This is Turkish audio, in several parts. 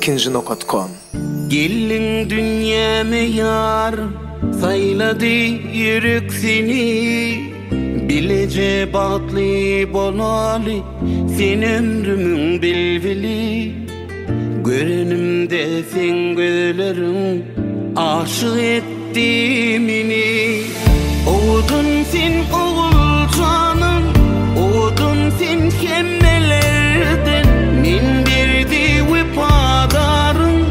ikinci.com. Gelin dünyame yar, sayladı yürek seni. Bilece batlı bolali, sen ömrümün bilvili. Görünümde sen gözlerim, aşık etti meni. Oğudun sen oğul canım, oğudun sen kemmelerden. Min birdi vefadarım,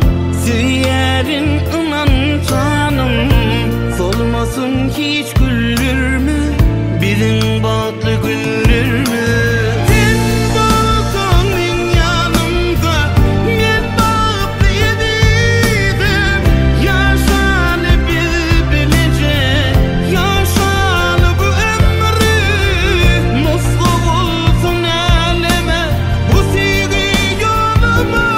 süyerin inan canım. Solmasın hiç güldürme, bizim batlı günlerimi. Sen bulsan min yanımda, men batlıydım. Yaşalı bilbilece, yaşalı bu ömrü. Nasıl olsun eleme, bu sevgi yoluma.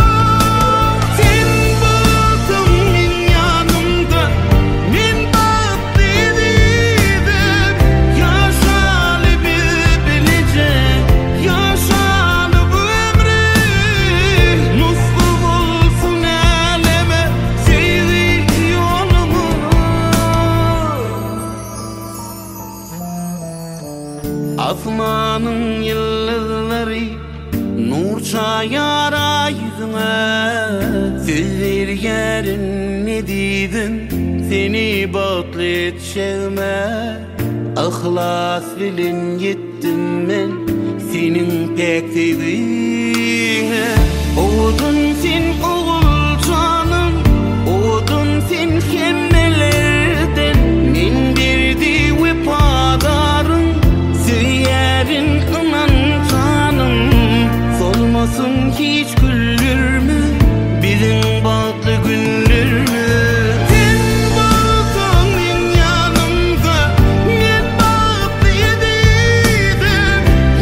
Sen bulsan min yanımda, men batlıydım. Yaşalı bilbilece, yaşalı bu ömrü. Nasıl olsun eleme, sevgi yoluma. Asmanın yıldızları nur çayara yüzüne. Sözler yerin ne dedim, seni batlı etşevme. Ihlas bilin yettim ben senin pek sevdiğine. Oğudun sen oğul canım, oğudun sen kemmelerden. Min birdi vefadarım, süyerin inan canım. Solmasın hiç güldürme, bizim batlı günlerimi. Sen bulsan min yanımda, men batlıydım.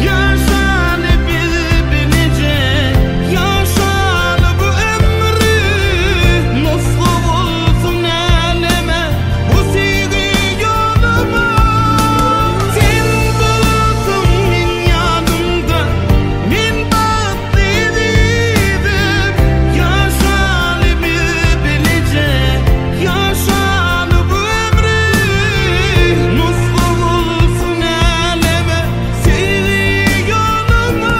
Yaşalı bilbilece, yaşalı bu ömrü. Nasıl olsun eleme, bu sevgi yoluma. Sen bulsan min yanımda, men batlıydım. Yaşalı bilbilece, yaşalı bu ömrü. Nasıl olsun eleme, sevgi yoluma.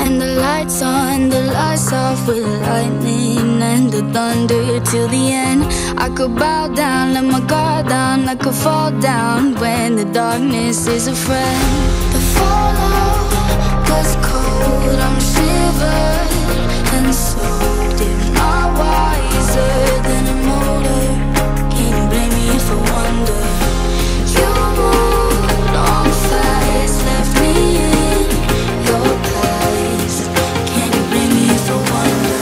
And the lights on, the lights off, with the lightning and the thunder till the end. I could bow down, let my guard down, I could fall down when the darkness is a friend. The fallout was cold, I'm shivered and soaked. If not wiser than a motor, can you blame me if I wonder? You moved on fast, left me in your past. Can you blame me if I wonder?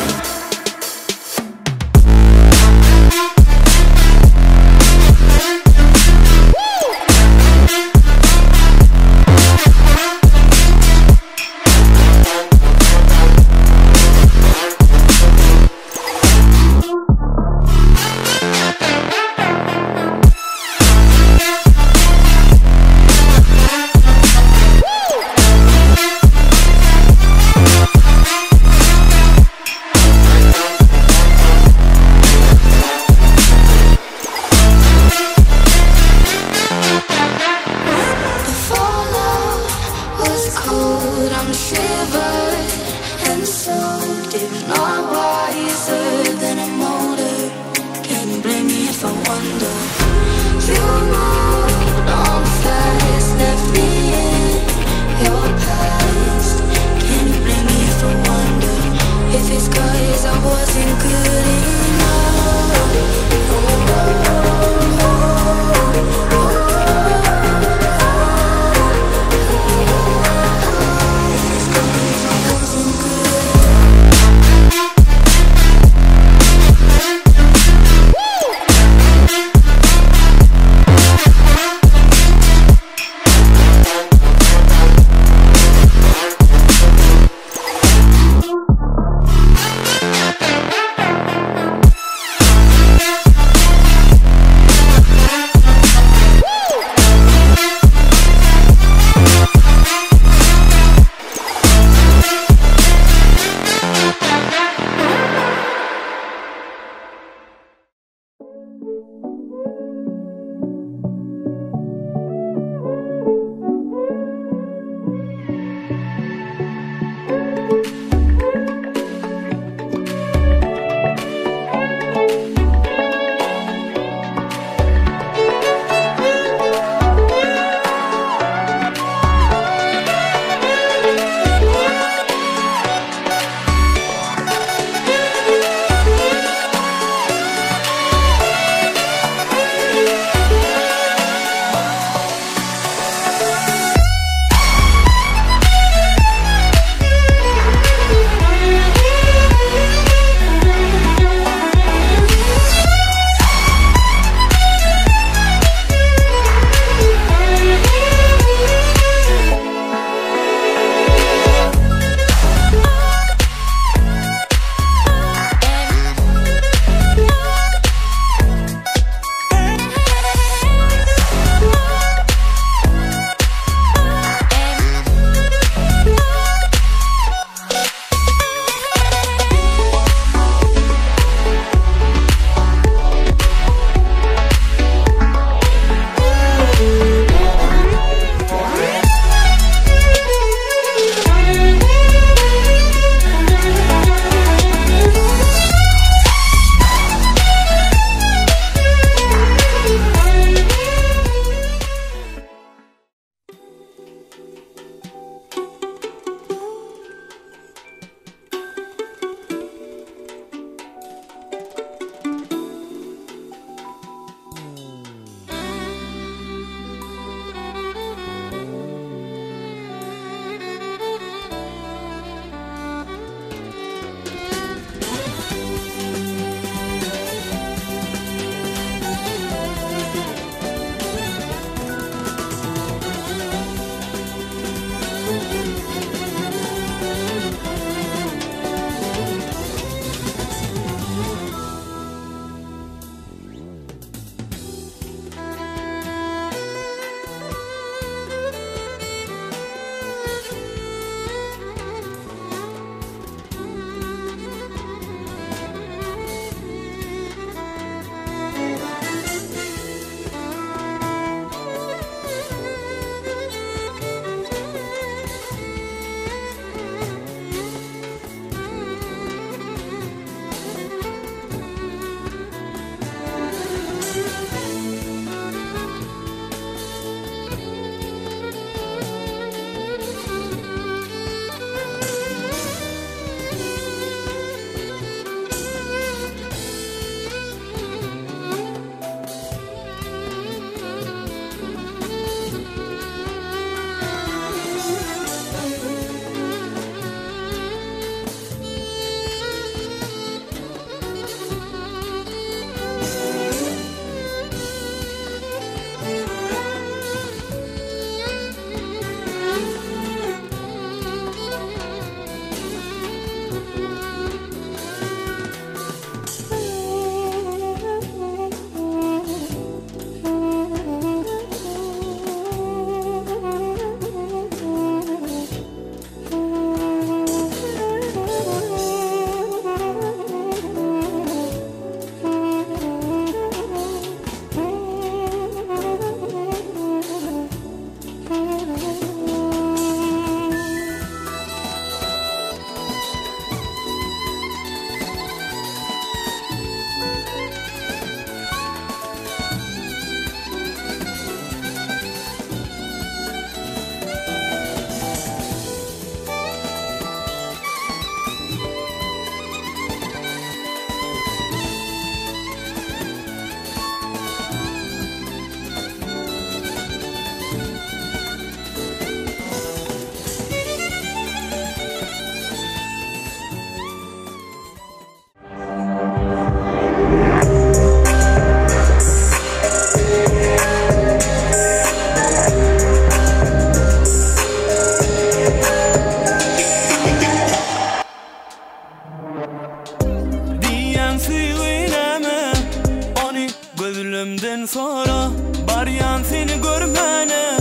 sonra baryan seni görmene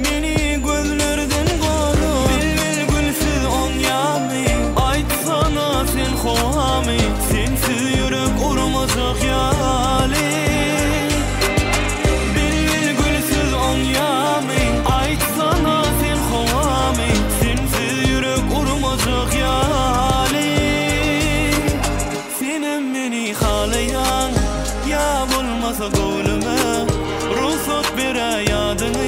meni gözlerden koru bil gülsüz on yami aytsana sen hovami sensiz yürek urmazak yali bil gülsüz on yami aytsana sen hovami sensiz yürek urmazak yali senin beni halayan ya bulmasa gönlüme ruhsat bere yadını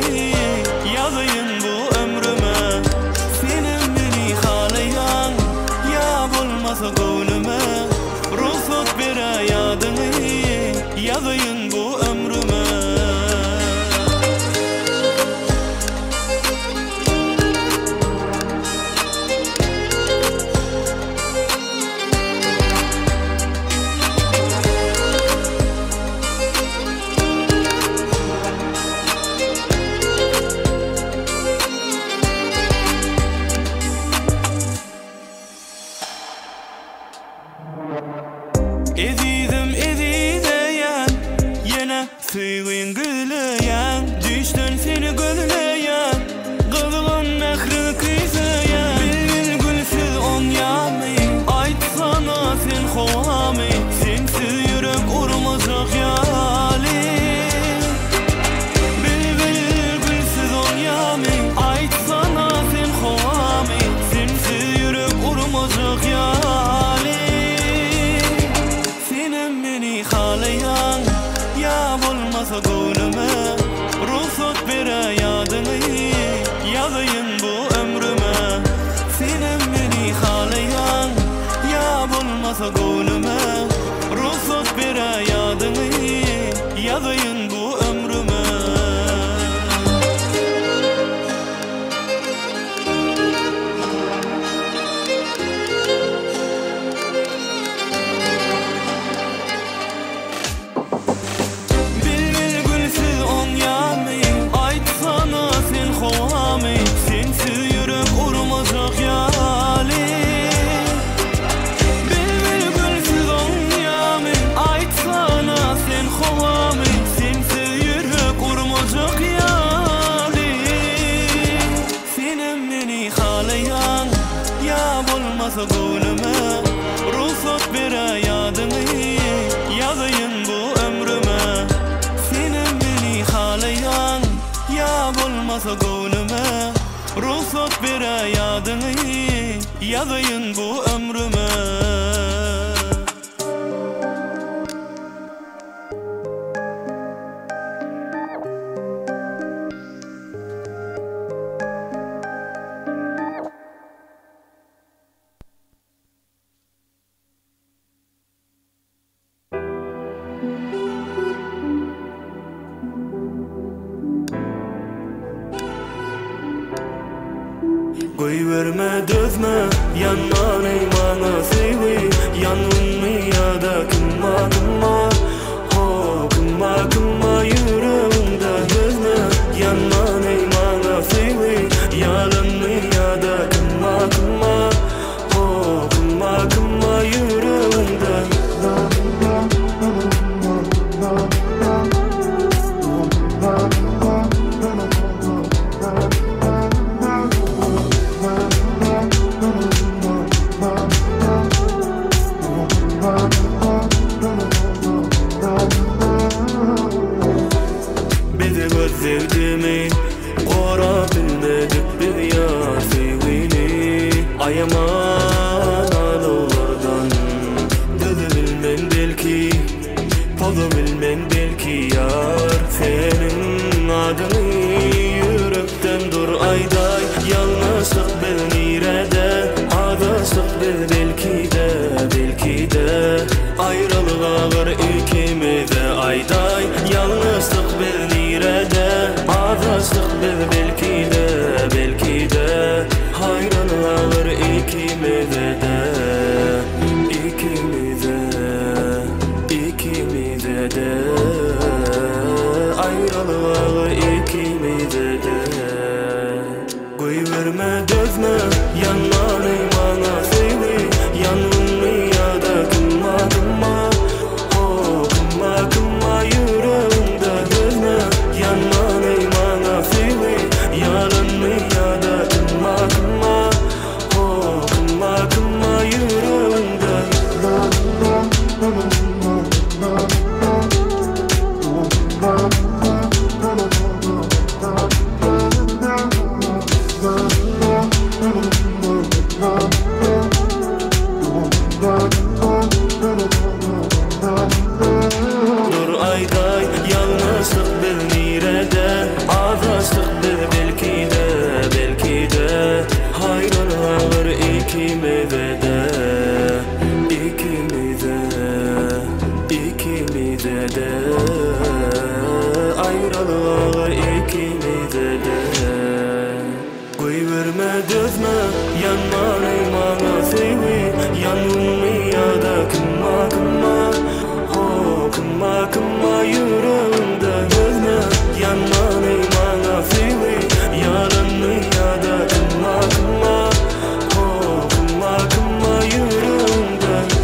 yazayım bu ömrüme senin beni halayan ya bulmasa gönlüme ruhsat bere yadını yazayım bu ömrüme Ezizeyen yine suyun gülüyen düştün seni gözleyen kızılın mehri kıysayan bil gülsüz on yami aytsana sen hovami sensiz yürek urmazak yali bil gülsüz on yami aytsana sen hovami sensiz yürek urmazak yali halayan ya bulmasa gönlüme ruhsat bere yadını yazayım bu ömrüme senin beni halayan ya bulmasa gönlüme ruhsat bere yadını yazayım bu ömrüme sensiz yürek urmazak yali bil gülsüz on yami aytsana sen hovami sensiz yürek urmazak yali senin beni halayan ya bulmasa gönlüme ruhsat bere yadını yazayım bu ömrüme senin beni halayan ya bulmasa gönlüme ruhsat bere yadını yazayım bu ömrüme Koy verme dözme yanma neymana sevi yanımı ya da kımma kımma ho kımma kımma yüreğimde dözme yanma neymana sevi yanımı ya da kımma kımma ho kımma kımma yüreğimde sevdimi kora bilmedik biz ya sevgili ayaman ağlardan dödü bilmem belki tozu bilmem belki yar senin adını yürekten dur ayday yalnızlık bil nirede adaslık bil belki de ayrılık ağır ikimize ayday yalnızlık bil nirede adaslık bil belki de hayran ağır ikimize de ayrılık ağır ikimize de koy verme dözme yanma neymana sevi yanımı ya da kımma kımma ho kımma kımma yüreğimde de ayrılığı ikimize de koyverme dözme yanmanı bana sevi yanımı ya da kımma kımma kımma kımma yüreğimde dözme yanmanı bana sevi yanımı ya da kımma kımma kımma kımma yüreğimde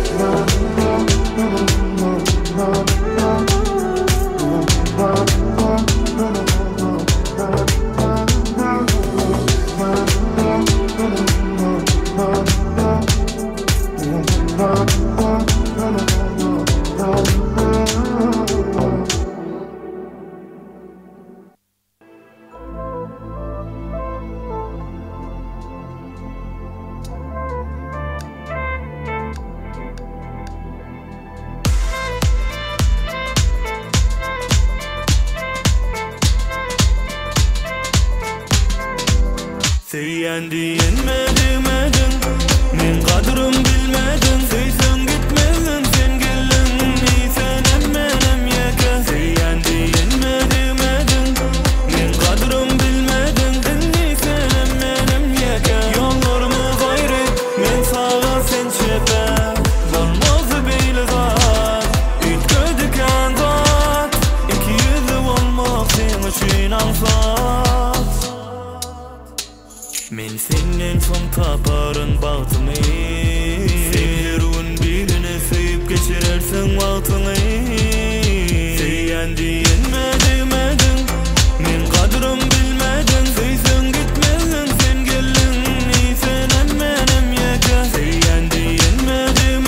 Seyen diyenmedin men kadrım bilmedin Seysen gitmedin sen gelin sen emmenem yeke Seyen diyenmedin men kadrım bilmedin sen emmenem yeke Yollarımız ayrı men sağa sen çepe Olmaz beyle zat ütködüken zat İki yüzlü olmak sen için ansat Men senden son taparın bağtını Sevdirun birine sevip geçirersen vaktını Seyen diyenmedin men kadrım bilmedin Seysen gitmedin sen gelin sen emmenem yeke Seyen diyenmedin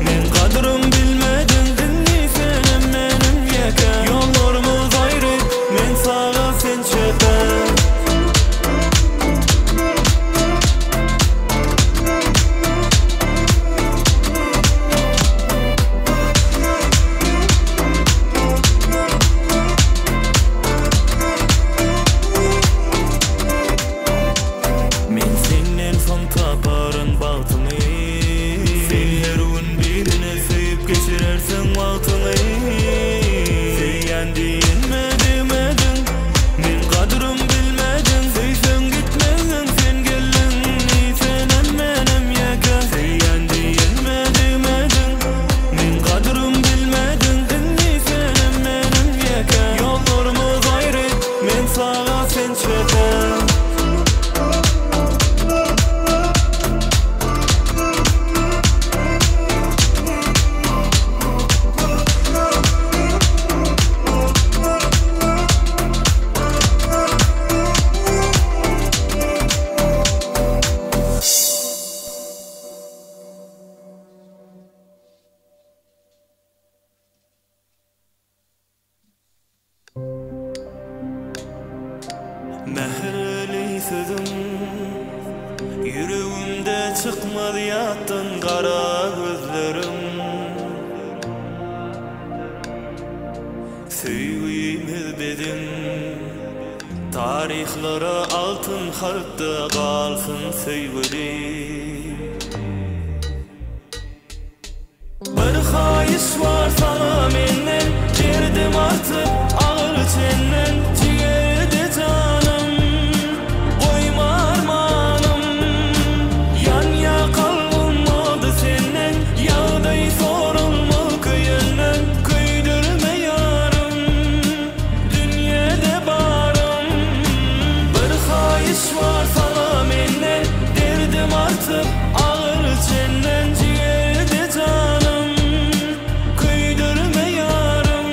men kadrım bilmedin sen emmenem yeke Yollarımız ayrı men sağa sen çepe Mehreli sözüm yüreğimde çıkmadı yattın kara gözlerim Sevgimiz dedim tarihlara altın harpta kalsın sevgilim Bir hayiş var sana menden Derdim artık ağır çenden Ciğerde canım Koyma armanım Yan ya kalbim oldu senden Yağday sorulma kıyından Kıydırma yarım Dünyada barım Bir hayiş var sana menden Derdim artık ağır çenden Ciğerde canım Kıydırma yarım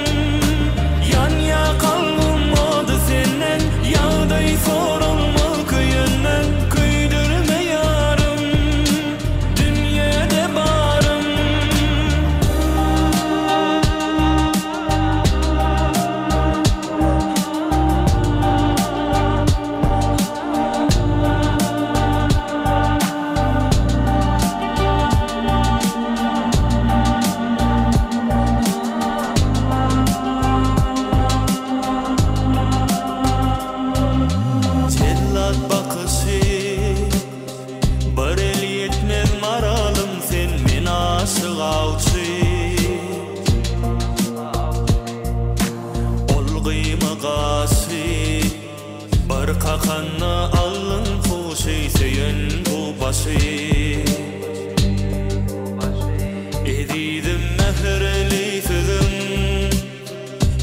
başı Edidim mehreli sözüm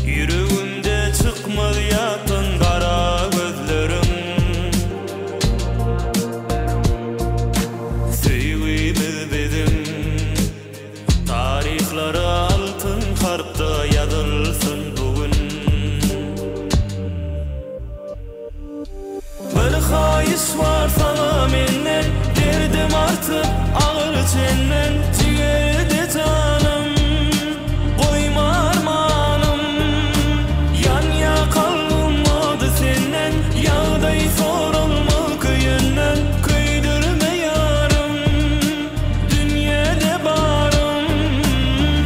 Yüreğimde çıkmadı yatın kara gözlerim Sevgimiz bizim tarihlara altın harpta yazılsın bugün Bir hayış var sana menden derdim artık ağır çenden ciğerde canım koyma armağanım yan yakalım oldu senden yağday sorulma kıyından kıydırma yarım dünyada barım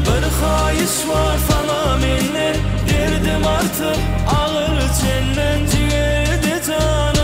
bir hayış var sana menden derdim artık ağır çenden ciğerde canım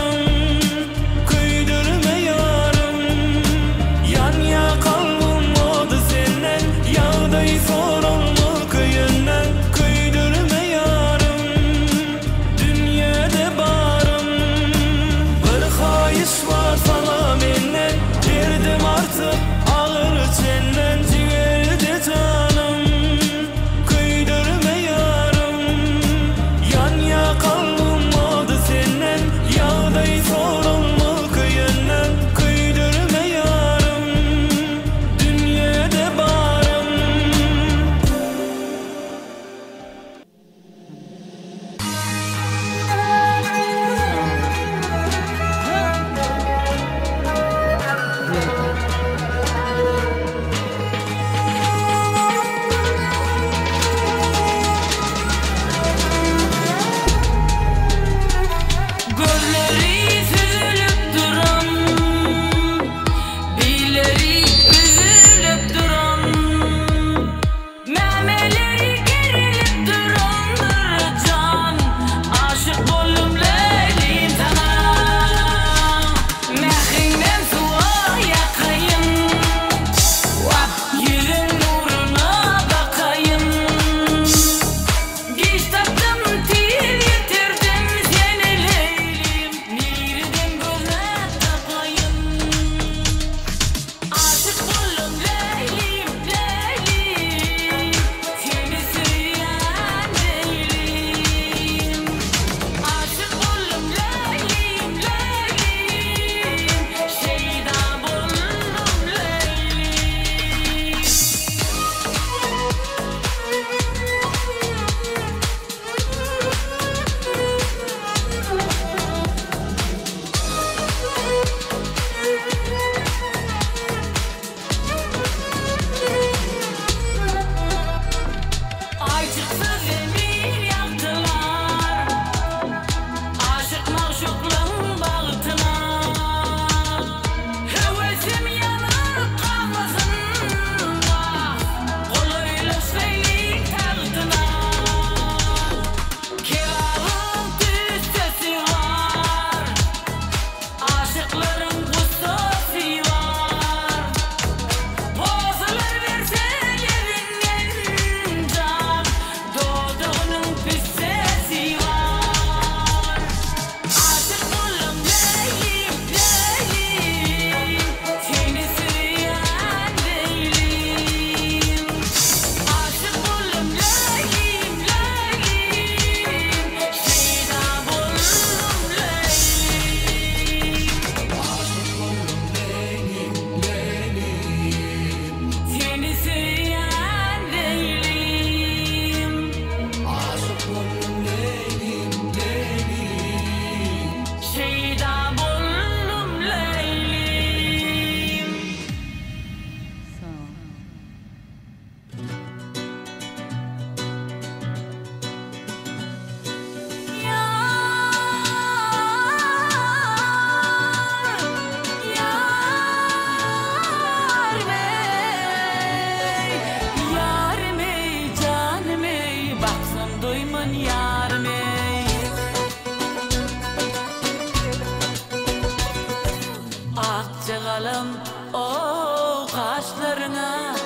Çağalım o kaşlarına,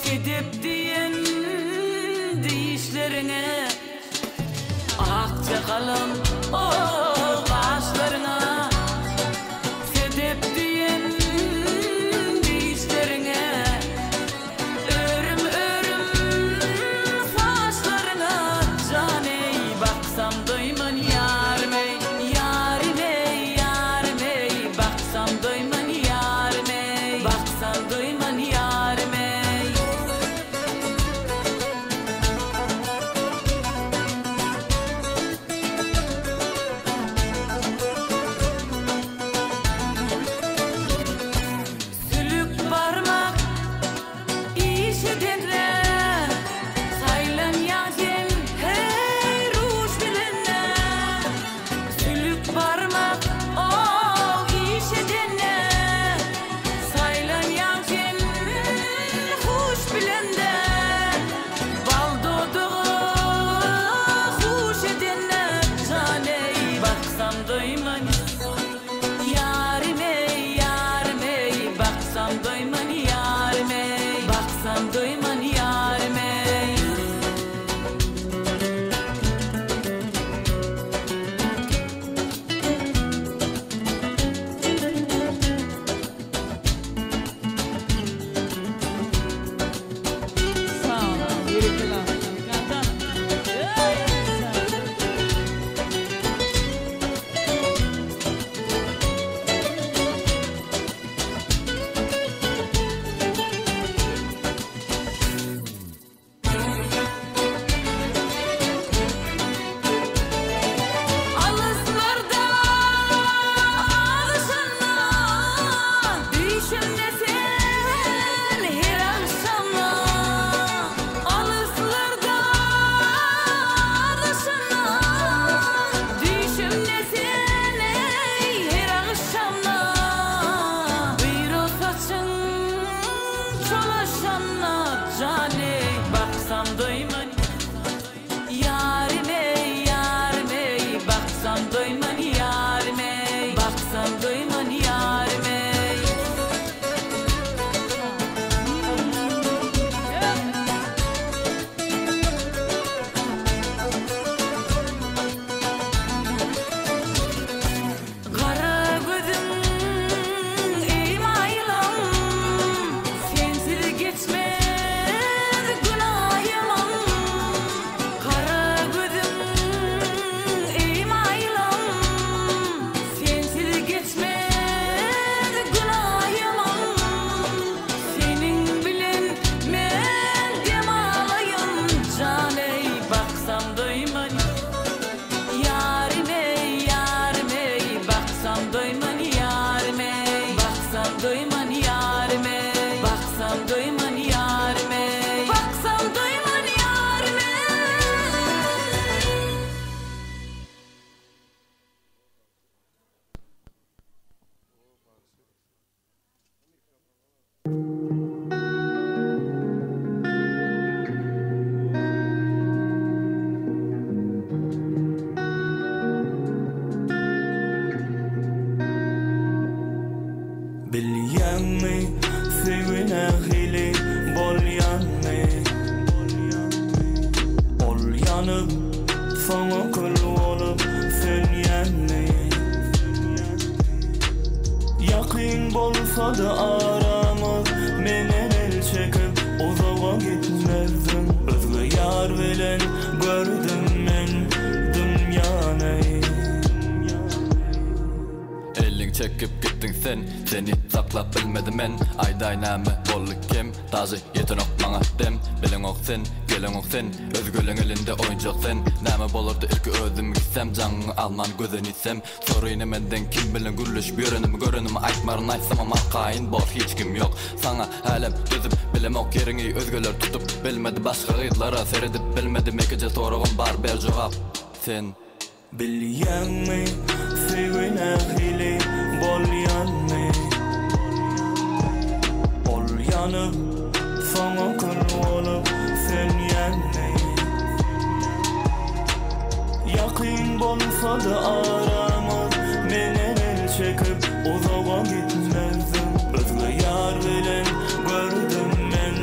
gidip diyen dişlerine. Ah çağalım o kaşlarına, gidip diyen bulsadı aramız, menen el çekip uzağa gitmezdim. Özgü yar bilen gördüm men dünyany. Elin çekip gittin sen, seni saklap bilmedim men. Ayday näme bolly kim, tazy yetenok maňa dem. Bilen ok sen, gelen ok sen, özgöleň elinde oýunjak sen. Näme bolardy ilki özüm gitsem, jaňyňy alman gözüni itsem. Soruýny menden kim bilen gürleş berenimi görenimi aýtmaryn aýtsam markaýyn bor hiç kim ýok. Saňa hälim düzüp bilemok ýeriňi özgöler tutup bilmedi başga gyýdlara seredip bilmedi mekije soragym bar ber jogap. Sen bilýänmi sevine hili bolýanmy? Ol ýanyp soňa kül bolup sen ýanny. Ýakyn bolsady aramız, menen el çekip uzağa gitmezdim. Özgü yar bilen gördüm men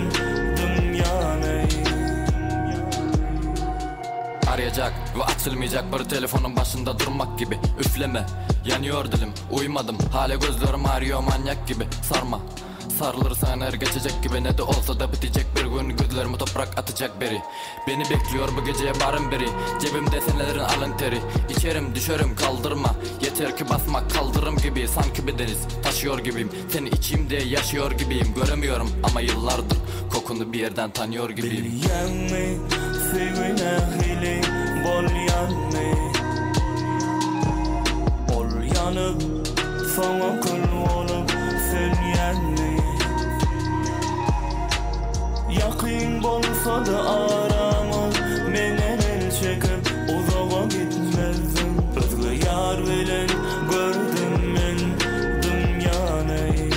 dünyany. arayacak ve açılmayacak bir telefonun başında durmak gibi. Üfleme, yanıyor dilim, uyumadım, hala gözlerim ağrıyor manyak gibi. Sarma, sarılırsan her geçecek gibi, ne de olsa da bitecek bir gün. Gözlerimi toprak atacak biri, beni bekliyor bu geceye barın biri. Cebimde senelerin alın teri, içerim düşerim kaldırma. Yeter ki basmak kaldırım gibi, sanki bir deniz taşıyor gibiyim. Seni içimde yaşıyor gibiyim, göremiyorum ama yıllardır kokunu bir yerden tanıyor gibiyim. Bilýänmi sevine hili bolýanmy? Ol ýanyp soňa kül bolup sen ýanny. Ýakyn bolsady aramız, menen el çekip uzağa gitmezdim. Özgü yar bilen gördüm men dünyany.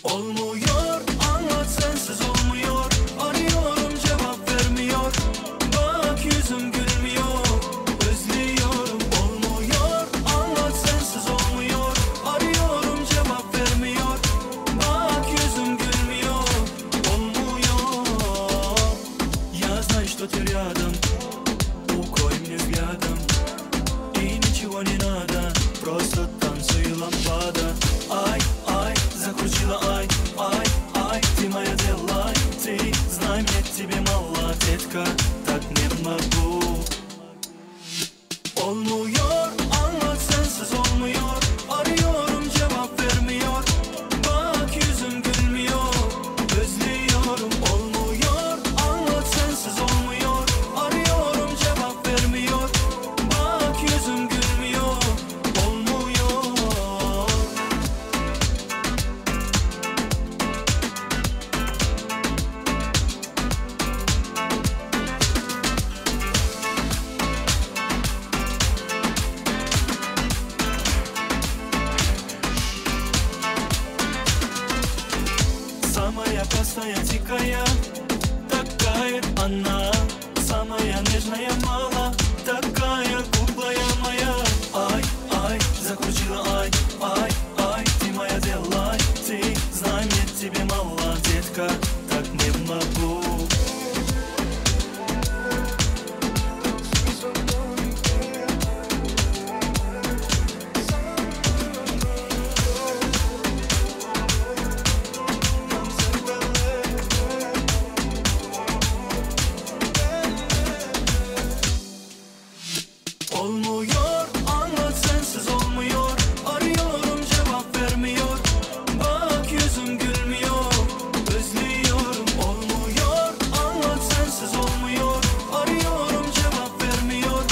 Olmuyor, anlat sensiz olmuyor. Arıyorum cevap vermiyor. Bak yüzüm gülmüyor. Özlüyorum. Olmuyor, anlat sensiz olmuyor. Arıyorum cevap vermiyor. Bak yüzüm gülmüyor. Olmuyor. Я знаю, что ты рядом. Укрой мне взглядом. И ничего не надо. Просто танцуй, лампада. Ай, ай, закрутила, ай, ай, ай, ты моя делай, ты, знай, мне тебе мало, детка, так не могу. Olmuyor, anlat sensiz olmuyor. Arıyorum cevap vermiyor. Bak yüzüm gülmüyor. Özlüyorum. Olmuyor, anlat sensiz olmuyor. Arıyorum cevap vermiyor. Bak yüzüm gülmüyor. Olmuyor. Самая простая, дикая, такая она. Самая нежная, мала, такая куклая моя. Ай, ай, закрутила, ай, ай, ай, ты моя делай, ты, знай, мне тебе мало, детка, так не могу. Olmuyor, anlat sensiz olmuyor. Arıyorum cevap vermiyor. Bak yüzüm gülmüyor. Özlüyorum. Olmuyor, anlat sensiz olmuyor. Arıyorum cevap vermiyor.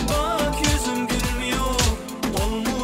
Bak yüzüm gülmüyor. Olmuyor.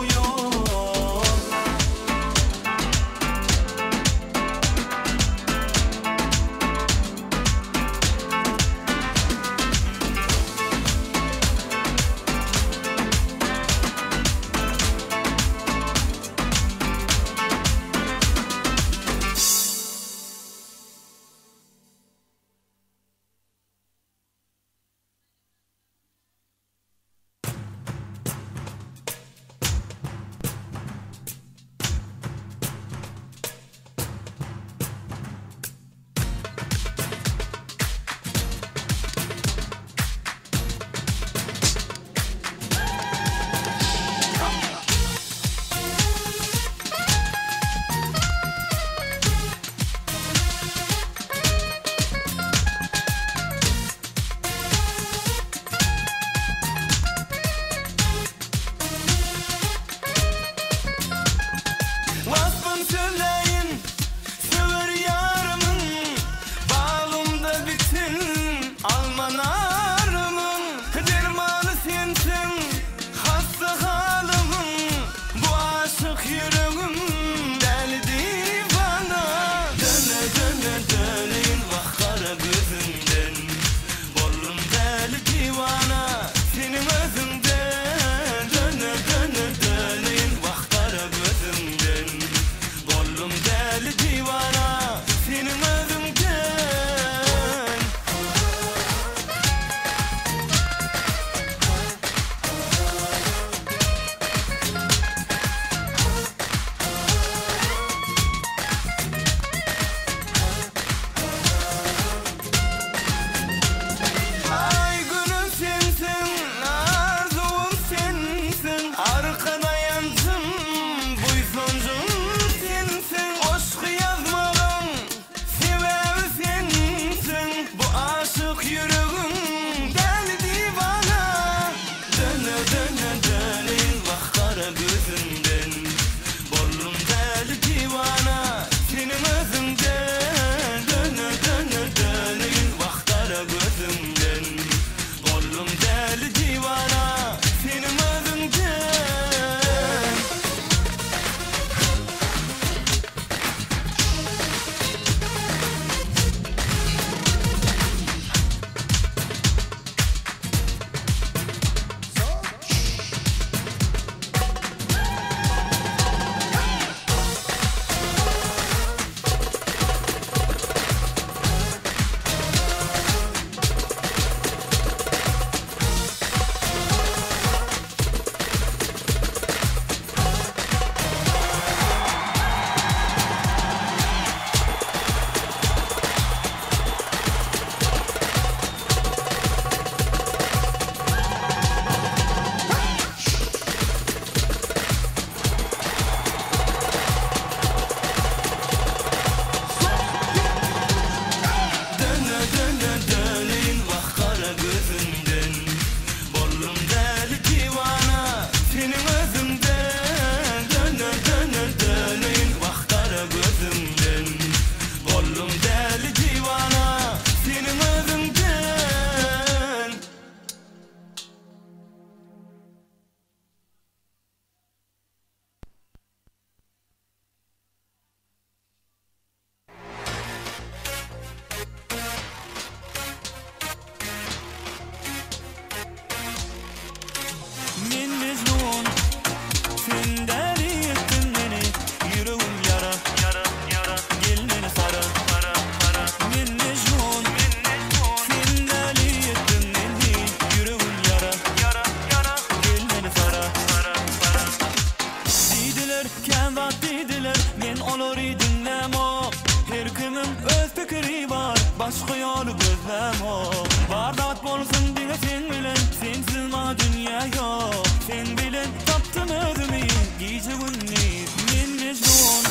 başka yolu gözlem o. Bardat bolsun diye sen bilen, sensiz ma dünya yok. Sen bilen taptım özümü, gece gündüz men mecnun.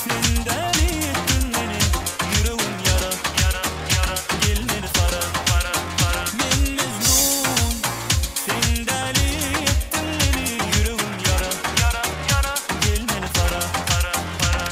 Senden ettin beni, yüreğim yara, yara, yara. Gel beni para, para, para. Men mecnun. Senden ettin beni, yüreğim yara, yara, yara. Gel beni para, para, para.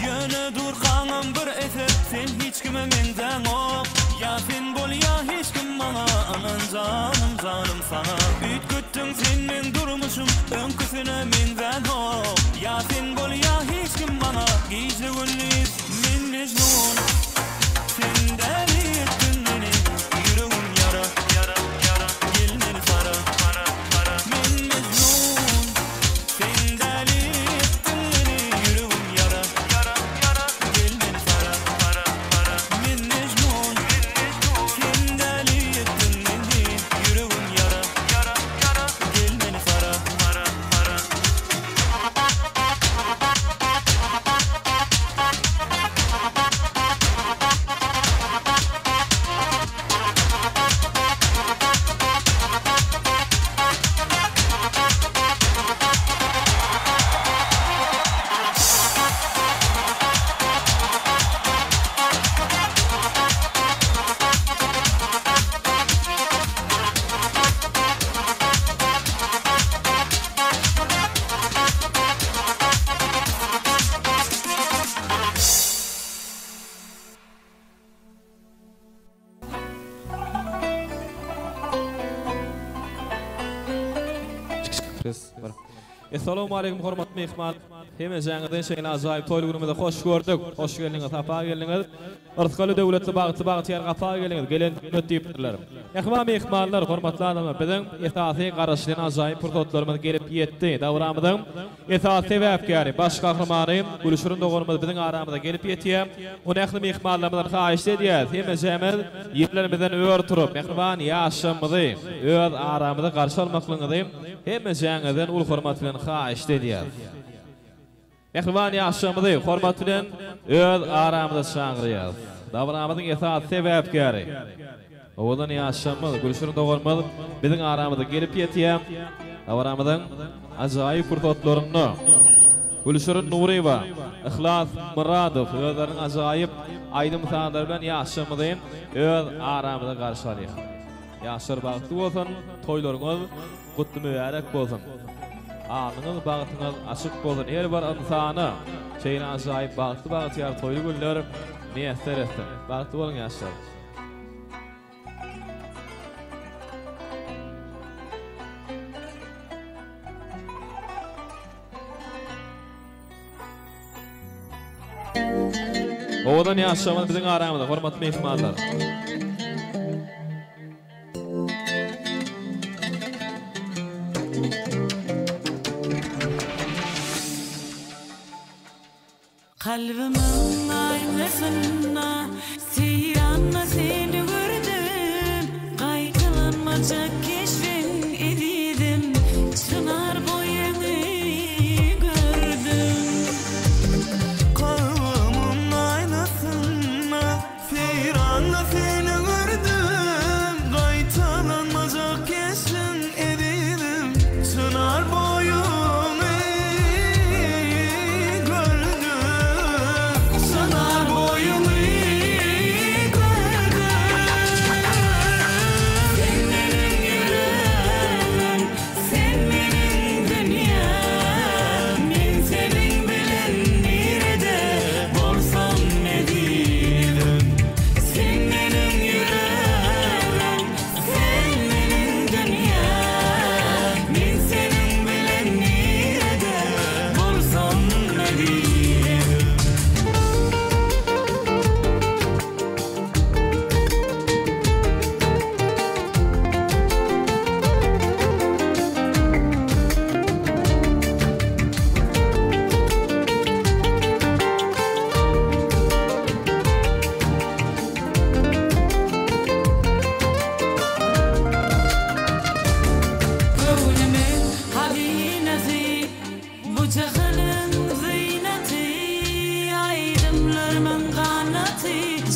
Yöne dur kanım bir eser, sen hiç kime menden ok. Ya sen bol ya hiç kim bana, aman canım canım sana. Üt güttün sen men durmuşum, önküsüne menden ok. Ya sen bol ya hiç kim bana, gece gündüz men mecnun. Senden ettin beni, yüreğim yara, yara, yara. Gel beni para, para, para. Men mecnun. Senden ettin beni, yüreğim yara, yara, yara. Gel beni para, para, para. Men mecnun. Senden ettin beni, yüreğim yara, yara, yara. Gel beni para, para, para. Assalamu alaykum hormatly mehman. Hemejäňizden şeýle ajaýyp toýly günümizde hoş gördük. Hoş geldiňiz, tapa geldiňiz. Irskaly döwletli bagty ýer gapa geldiňiz. Gelen ötüpdirler. Ähma mehmanlar, hormatly adamlar, biziň esasy garaşlyň ajaýyp purdotlarymyz gelip ýetdi. Dawramyzyň esasy sebäpkäri, baş gahrmany Gülşürün dogurumyz biziň aramyzda gelip ýetýär. Ony ähli mehmanlarymyzdan haýyş edýär. Hemejämiz ýerlerimizden öýür turup, mehriban ýaşamyzy öz aramyzda garşy almaklygyny hemejäňizden ul hormat bilen haýyş edýär. Mehriban ýaşamyzy hormat bilen öz aramyzda çaňyrýar. Dawramyzyň esasy sebäpkäri. Owadan ýaşamyz Gülşürün dogurumyz biziň aramyzda gelip ýetýär. Dawramyzyň ajaýyp purdotlaryny Gülşürün Nuriýewa, Ihlas Muradow özleriň ajaýyp aýdym sanlar bilen ýaşamyzy öz aramyzda garşy alýar. Ýaşar bagty bolsun, toýlaryňyz gutly mübarek bolsun. Anyňyz bagtyňyz açyk bolsun. Her bir insany şeýle ajaýyp bagty ýar toýly günler niýetler etsin. Bagty bolun ýaşar. Owadan ýaşamyz biziň aramyzda hormatly mehmanlar. Kalbimin aynasına seyranma seni gördüm. Kaytalanmacak keşfin edidim. Çınar boyunu gördüm. Kalbimin aynasına seyranma seni gördüm. Kaytalanmacak keşfin edidim. Çınar boyunu Sen benim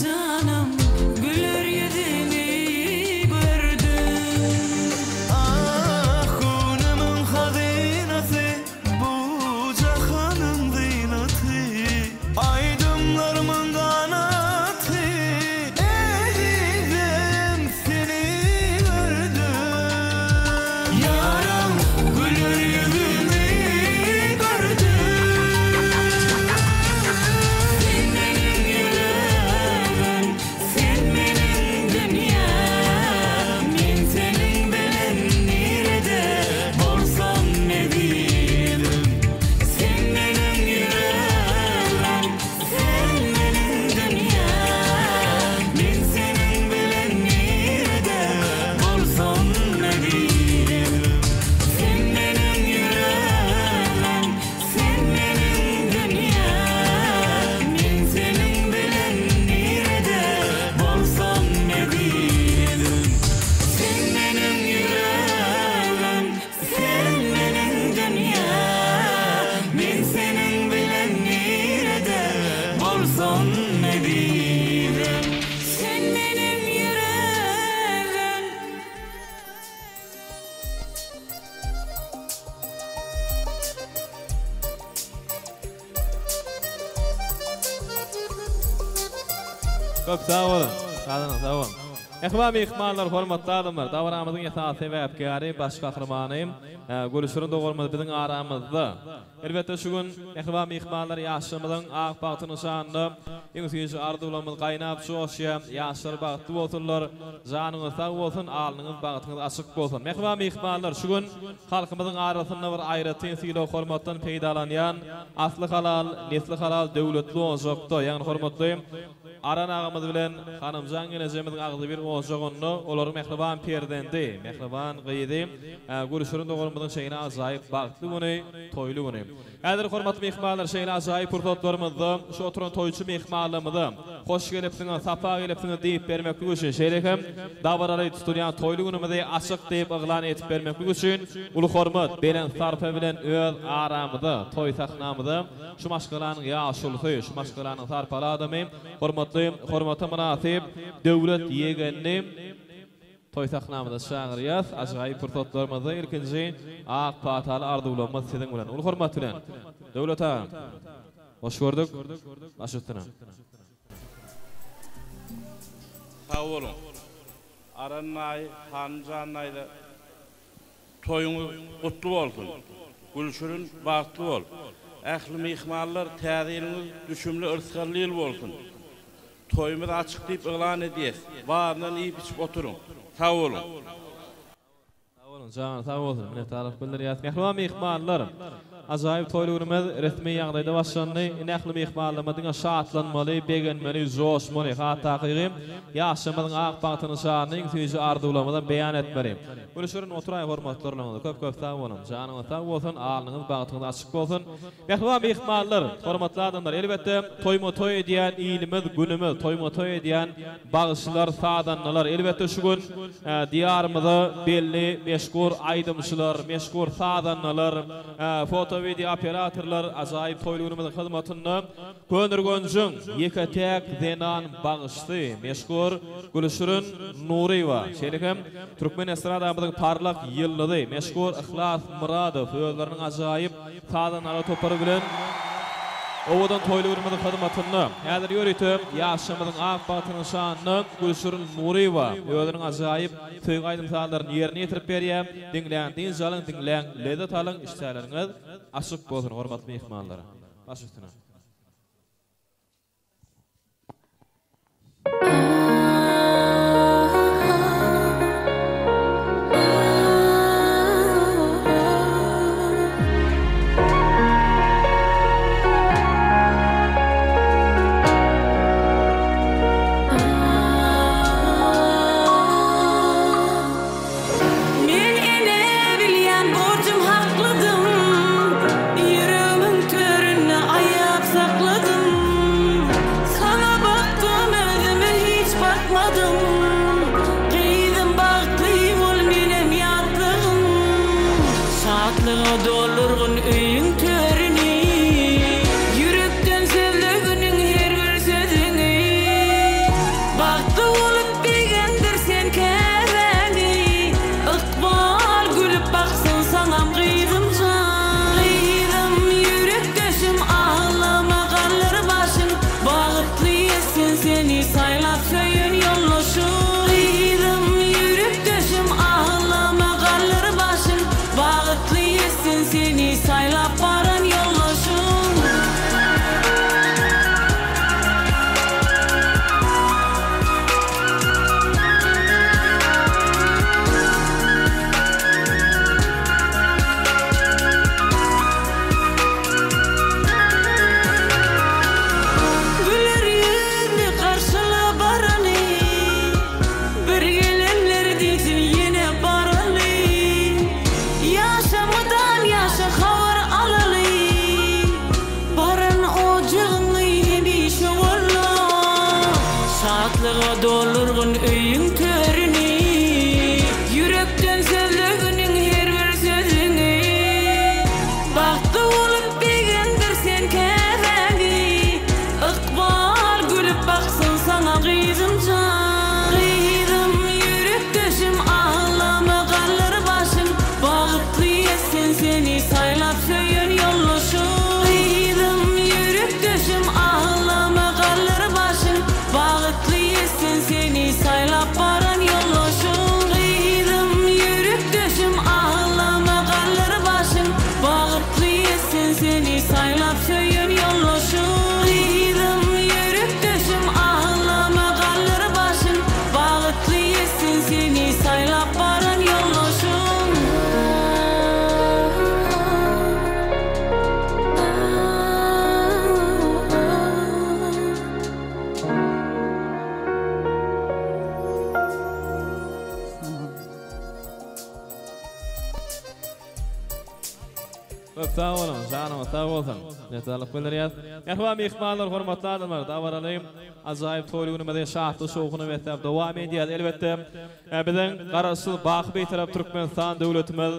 canım güler yüzünü gördüm. Ah günümün hazinası bu cahanın zinatı aydınlarımın kanatı elim seni gördüm. Yaram güler yüzünü gördüm. Sen benim yüreğim, sen benim dünyam. Men senin bilen nerede bolsam ne diyelim. Sen benim yüreğim, sen benim dünyam. Men senin bilen nerede bolsam ne diyelim. Sen benim yüreğim, sen benim dünyam. Men senin bilen nerede bolsam ne diyelim. Sen benim yüreğim, sen benim dünyam. Men senin bilen nerede bolsam ne diyelim. Sen benim yüreğim. Köp sağ olun. Sağ olun. Ehbab ihmallar, hormatly adamlar, dawramyzyň esasy webkary baş gahrmanyym. Görüşürün dogurmaz biziň aramyzda. Elbetde şu gün ehbab ihmallar ýaşamyzyň ak bagtyny şanly ýeňsi arzulamyz gaýnap şoşýa, ýaşlar bagty bolsunlar, janyňyz sag bolsun, alnyňyz bagtyňyz açyk bolsun. Ehbab ihmallar şu gün halkymyzyň arasynda bir aýratyn silo hormatdan peýdalanýan asly halal, nesli halal döwletli ozakda, ýani hormatly Aran ağamız bilen hanımcan geleceğimizin ağzı bir oğuzcuğunlu olur mehriban perdendi, mehriban gıydı görüşürün doğrumuzun şeyine azayip bağıtlı bunu, toylu bunu. Eğer hormatlı mihmallar şeyine azayip pırtotlarımızda şu oturan toyçu mihmallarımızda hoş gelipsiniz, sapa gelipsiniz deyip vermeklik için şeylekim davararayı tutuyan toylu günümüzü açık deyip ıglan etip vermeklik için ulu hormat belen sarpa bilen öz aramızda, toy sahnamızda şu maşkılanın yaşılısı, şu maşkılanın sarpalı adamı hormata münasip döwlet ýegenni toy sahnamyzda şaňyrýas, ajaýyp pyrtotlarymyzda ilkinji ak pataly arzuwlamyz siziň bilen. Ul hormat bilen döwlet ağa. Hoş gördük. Başytyna. Sağ olun. Aranay, Hanjanayda toyuňyz gutly bolsun. Gülşürün bagtly bol. Ähli mihmallar täzeliňiz düşümli ırsgarly bolsun. Toyumuz açık deyip ıglan ediyes. Bağırından iyi biçip oturun. Sağ olun. Sağ olun, canım, sağ olun. Mine tarif bildirýär. Mehriban mihmallarym. Ajaýyp toýlugymyz resmi ýagdaýda başlandy. Nähli mihmallarymyň şatlanmaly, begenmeli, joşmaly, hataqygy ýaşamyň ak bagtyny şanyň süýji arzuwlamydan beýan etmeli. Görüşürün oturaý hormatlarymyz. Köp sağ olun. Janyňyz sağ bolsun, alnyňyz bagtyňyz açyk bolsun. Mehriban mihmallar, hormatly adamlar, elbetde toyma toy edýän ilimiz, günümiz, toyma toy edýän bagyşlar, sadanlar, elbetde şu gün diýarymyzda belli meşgul aýdymçylar, meşgul sadanlar, foto video operatorlar ajaýyp toýlugymyzyň hyzmatyny göndergenjiň ýeketek denan bagyşdy, meşgul Gülşürün Nuriýewa, şeýlekem Türkmen estradamyzyň parlak ýyldyzy, meşgul Ihlas Muradow özleriniň ajaýyp sadanlara topary bilen owadan toýlugymyzyň hyzmatyny häzir ýöretip ýaşamyzyň ak batyny şanyny Gülşürün Nuriýewa özleriniň ajaýyp töýgaýdym sanlaryny ýerine ýetirip berýär. Dinleýän, dinjalyň, dinleýän, lezzet alyň, işçileriňiz açyk bolsun hormatly mehmanlar. Baş üstüne. Dolurgun öýüň törini yürekden sevleginiň her bir sözüni Baktı olup bilgendir sen kevendi Iqbal gülüp baksın sanam gıydım can Gıydım yürek döşüm ağlama kalır başın Bağıtlı yesin seni saylap söyün yollaşın Gıydım yürek döşüm ağlama kalır başın Bağıtlı yesin seni saylap baran yollaşın Güler yüzlü karşıla baranı Bir gelenler diysin yine baranı Yaşamadan yaşa havar alalı Baran ocağını yeni şoğurla Şaatlığa dolurgun öyün törünü Yürekten sözlüğünün her bir sözünü Baktı olup bilgendir sen kevendi Iqbal gülüp baksın sana gıydım can Gıydım yürek döşüm ağlama kalır başın Bağıtlı yesin seni saylap söyün yollaşın Gıydım yürek döşüm ağlama kalır başın Bağıtlı yesin seni saylap baran yollaşın Gıydım yürek döşüm ağlama kalır başın Bağıtlı yesin seni saylap söyün yollaşın Gıydım yürek döşüm ağlama kalır başın Bağıtlı yesin seni saylap baran yollaşın Sağ olun, canım, sağ olsun. Netalıq bildiriyat. Ehvam ihmallar, hormatly adamlar, davaralıyım. Azayip toýly günümizde şahtly şowguny betlep dowam edýär. Elbetde biziň garaşsyl baky beýtarap Türkmenistan döwletimiz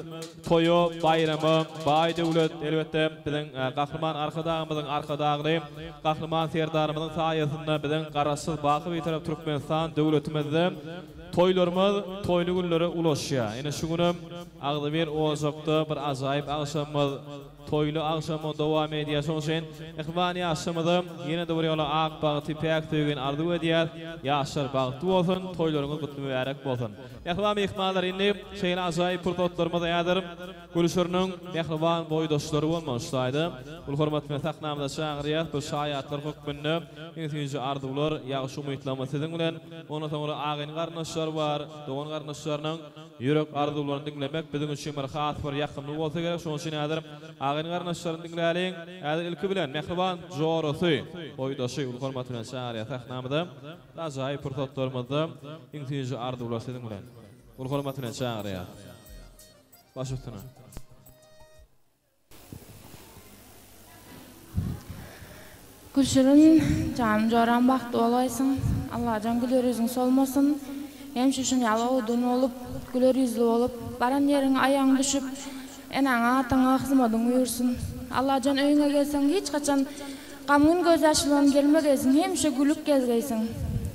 toýu, bayramy, baý döwlet elbetde biziň gahrman arkadagymyzyň arkadagy, gahrman serdarymyzyň saýasynda biziň garaşsyl baky beýtarap Türkmenistan döwletimizde toýlarymyz, toýly günleri ulaşýar. Ene şu günüm agdy bir ozakda bir azayip agşamyz toýly agşamy dowam edýär. Şoň üçin ihwani agşamyda ýene de bir ýola ak bagty pek tögen arzu edýär. Ýaşar bagty bolsun, toýlaryňyz gutly mübarek bolsun. Ihwani ihmallar indi şeýle azayip purtotlarymyz ýadyr. Gülşürniň mehriban boýdaşlary bolmaşdydy. Bu hormat ve taknamda şaýryýat bu şaýatlar hukmynda ýene arzular ýagşy umytlama siziň bilen ona soňra agyň garnaşlar bar. Dogan garnaşlarynyň ýürek arzularyny dinlemek biziň üçin bir has bir ýakynlyk bolsa gerek. Şoň üçin ýadyr agyň garnaşlaryny dinläliň. Ýa-da ilki bilen mehriban jorasy boýdaşy ul hormat bilen şaýryýat taknamda ajaýyp purtotlarymyzda ýene arzular siziň bilen. Ul hormat bilen şaýryýat. Başypdyna. Gülşürün canım joran baktı olaysın. Allah can güler yüzün solmasın. Hem şuşun yala udun olup, güler yüzlü olup, baran yerin ayağın düşüp, enağa atağa hizmadın uyursun. Allah can öyüne gelsen hiç kaçan gamın göz yaşılan gelmegeysin. Hem şu gülüp gezgeysin.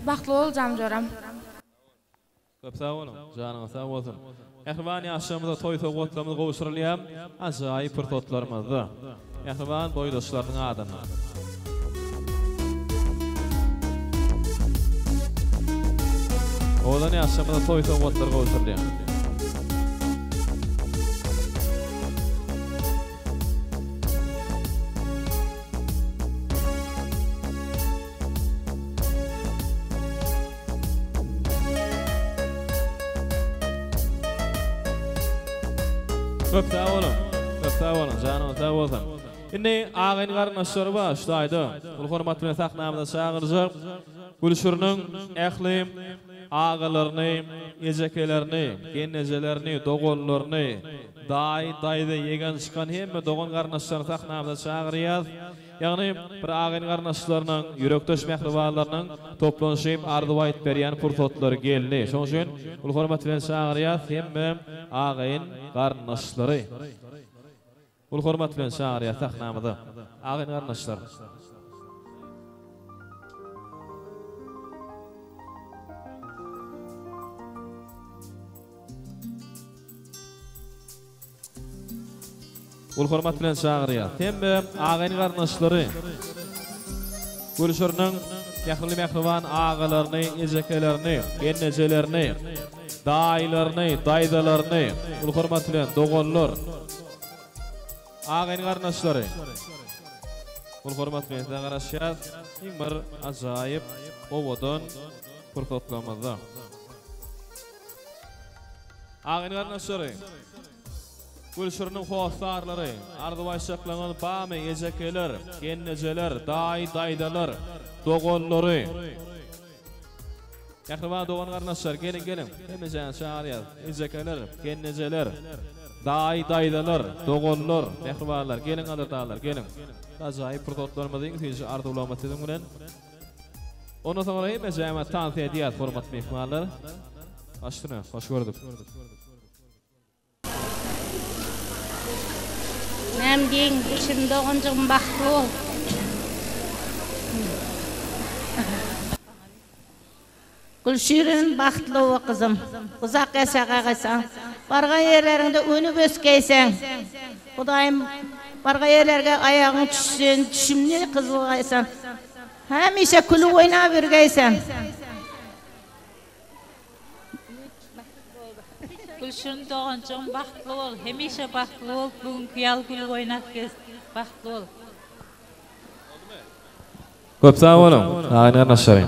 Baktı ol canım joram. Köp sağ olun, canım sağ olsun. Ehvani aşamıda toy toğutlamız qovuşuruliyam, ajaýyp purtotlarymyzda. Ehvan boýdaşlarynyň adyna. Odan aşamıda toy toğutlar qovuşuruliyam. Köp sağ olun, canım sağ olsun. Indi agyň garnaşlary başlaýdy. Bu hormat bilen taknamda şaýrjak Gülşürniň ähli agalaryny, ejekelerini, genejelerini, dogonlaryny, daýda ýegen çykan hemme dogon garnaşlaryny taknamda şaýrýar. Ýagny bir agyň garnaşlarynyň, ýürekdeş mehribanlarynyň toplanşyp arzu aýt berýän purtotlary geldi. Şoň üçin bu hormat bilen şaýrýar hemme agyň garnaşlary. Bu hormat bilen şaýrýar taknamda agyň garnaşlar. Ul hormat bilen çağırýar. Tembe agany garnaşlary. Gülşürniň ýakynly mehriban agalaryny, ejekelerini, ennejelerini, daýlaryny, daýdalaryny ul hormat bilen dogonlar. Agany garnaşlary. Ul hormat bilen garaşýar. Iň bir ajaýyp owadan purtotlamada. Agany garnaşlary. Gülşürniň howsarlary, ardy başlaklanan bamy, ejekeler, kennejeler, daýdalar, dogonlary. Ýakynma dogon garnaşlar gelin. Hemejen şaharýar, ejekeler, kennejeler, daýdalar, dogonlar, mehribanlar, gelin adatalar, gelin. Ajaýyp prototlarymyň hiç ardy ulamatynyň bilen. Ondan soňra hemejen tansiýa edýär format mehmanlar. Başlyna, hoş gördük. Men diň içinde oňjum baxtly bol. Gülşirin baxtly bol kızım. Uzak ýaşagaýsan, bargan ýerlerinde önüp öskeýsen. Hudaýym bargan ýerlerge aýagyň düşsün, düşümli kızılgaýsan. Hemişe kulüp oýnap bergeýsen. Gülşün doğançığım baxtlı ol, hemişe baxtlı ol, bugünkü yal gülü oynat kes, baxtlı ol. Köp sağ olun. Agany garnaşlary.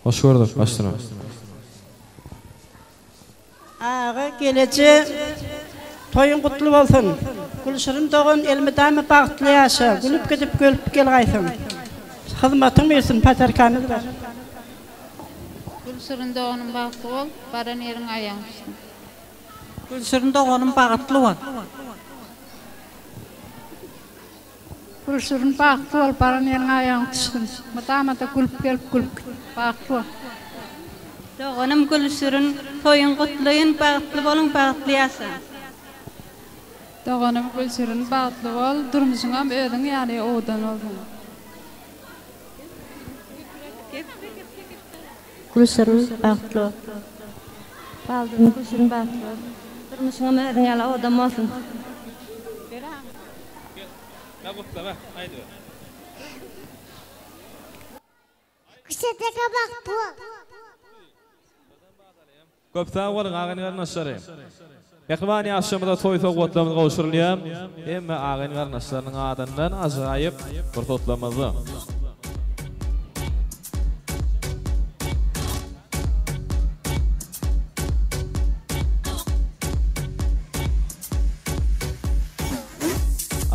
Hoş gördük, başlyna. Ağa gelece toyun kutlu bolsun. Gülşürün doğan elmidami baxtly ýaşa, gülüp gidip gölüp gelgaýsyn. Hyzmatyň bersin, patarkany bar. Gülşürün doğanın baxtlı ol, baran yerin ayaň düşsün. Gülşürün doğanın baxtly bol. Gülşürün baxtlı ol, baran yerin ayaň düşsün. Mata gülüp gelip gülüp baxtlı ol. Doğanım Gülşürün toyun kutluýun, baxtly bolun, baxtly ýaşa. Doğanım Gülşürün baxtlı ol, durmuşyňam öýüň ýaly owdan bolsun. Gülşürün baxtly ol. Baldym Gülşürün baxtly ol. Durmuşyňam öýüň ýaly owdan bolsun. Kuşeteke baxtly ol. Köp sağ bolun agany garnaşlary. Ýakynma ýaşamyda toý sowgatlarymyz gowşurulýar. Hemme agany garnaşlarynyň adyndan ajaýyp bir totlamady.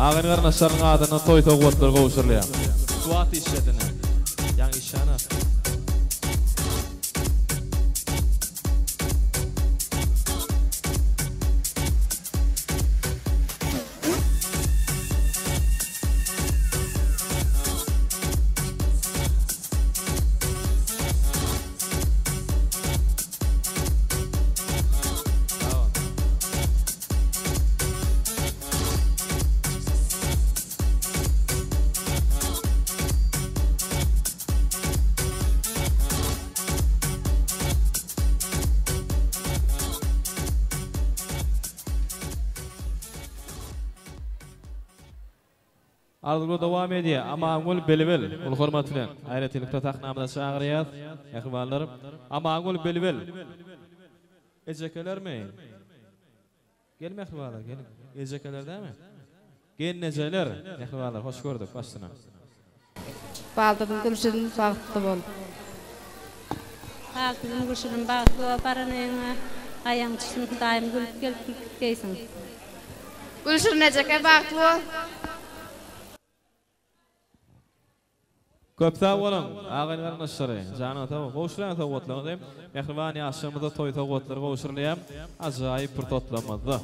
Agany garnaşlarynyň adyndan toý sowgatlar gowşurulýar. Suat işletini. Ýa-ni şana. Arzuly dowam edýär. Amangul Belbel, ul hormat bilen aýratlypda taknamda çagyrýar. Ýakynlarym, Amangul Belbel. Ejekelermi? Gelmek balar, gelin. Ejekelerdämi? Gennejeler, ýakynlar, hoş gördük, başlyna. Baldym Gülşürün baxtly bol. Baldym Gülşürün baxtly bol, baran ýerine ayaň düşsün, daýym gülüp gelip gelýsin. Gülşürün ejeke baxtly bol. Köp sağ bolun, agany garnaşlary. Jana taw, gowşulan sowgatlaryň mehriban ýaşamyda toý sowgatlary gowşurulýar. Ajaýyp bir totlamada.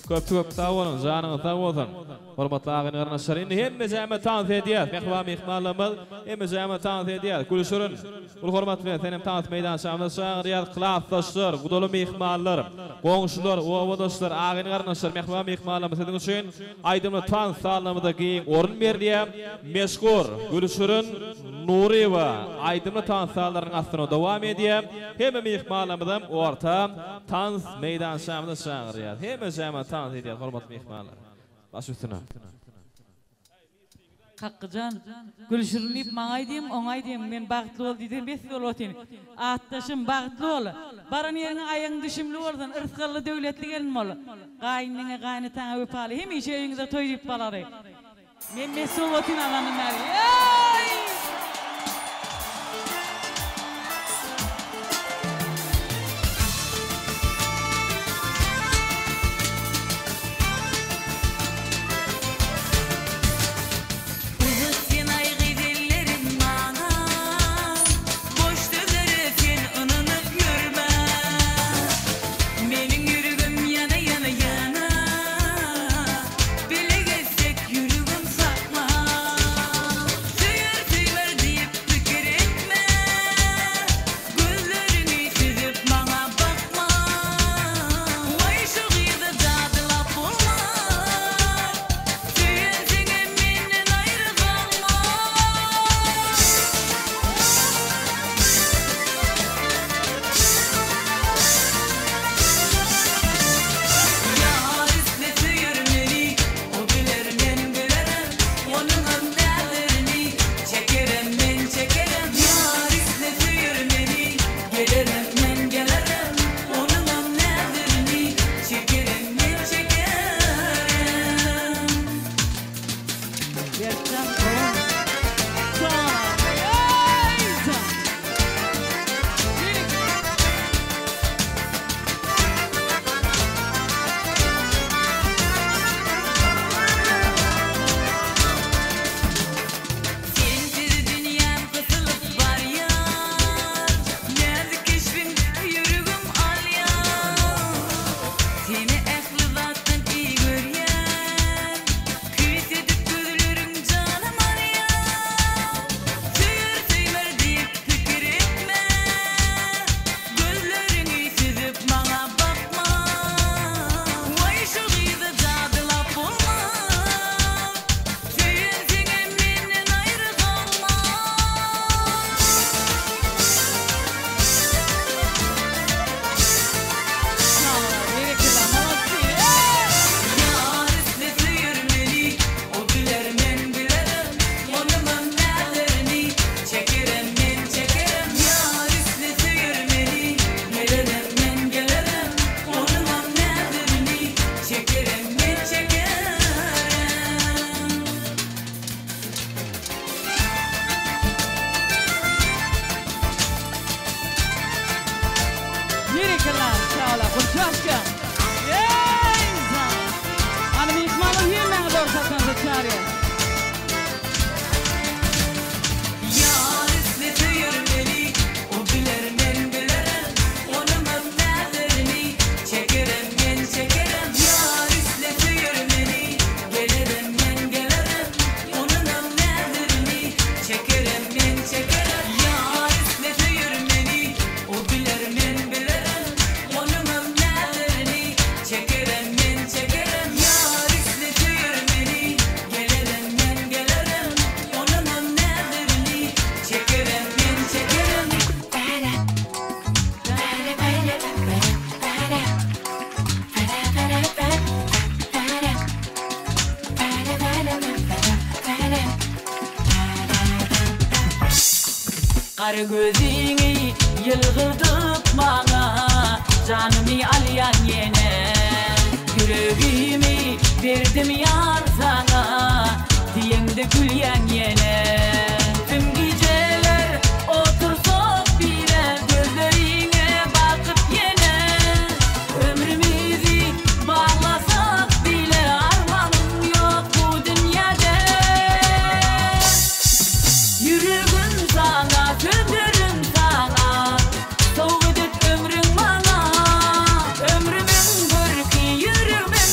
Köp sağ olun, canınız sağ olsun. Hormatly agyny garnaşlar, indi hemme jäme taňs edýär. Mehwa mehmanlarymyz hemme jäme taňs edýär. Gülşürün, ul hormatly senem taňs meýdançamyzda şaýar klassdaşlar, gudaly mehmanlar, goňşular, owadaşlar, agyny garnaşlar, mehwa mehmanlarymyz sizin üçin aýdymly taňs salamyda giň orun berdiýär. Meşgur Gülşürün Nuriýewa aýdymly taňs salarynyň astyna dowam edýär. Hemme mehmanlarymyz orta taňs meýdançamyzda şaýar. Hemme jäme taňs edýär hormatly mehmanlar. Baş üstüne. Hakkıcan, Gülşürünüp maňa diýim, oňa diýim, men bagtly bol diýdim, bes bol otyn. Atdaşym bagtly bol. Baran ýerine aýaň düşümli bolsan, ırsgally döwletli gelin bol. Gaýnyňa gaýny taňa öpaly, hemişe öýüňizde toý diýip balary. Men mesul otyn aganyň bäri. Kara gözüni yılgırdık bana, canımı alyan yine. Yüreğimi verdim yar sana, diyende gülyen yine. Tüm geceler otursak bile, gözlerine bakıp yine. Ömrümüzü bağlasak bile, armanım yok bu dünyada. Yüreğim sana, sözlerim sana, soğuduk ömrüm bana. Ömrümün börkü, yüreğimin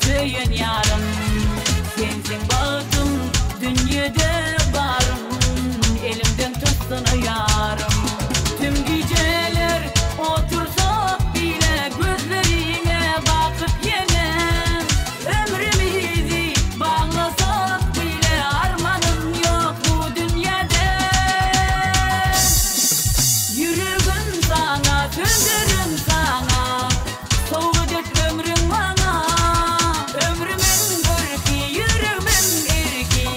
söyün yarım. Sensin bağıtım, dünyada barım. Elimden tutsun yarım. Tüm geceler otursak bile gözlerine bakıp yine ömrümüzü bağlasak bile armanım yok bu dünyada. Yüreğim sana, söndürüm sana, soğuk et ömrüm bana. Ömrümün görki, yüreğimin erki,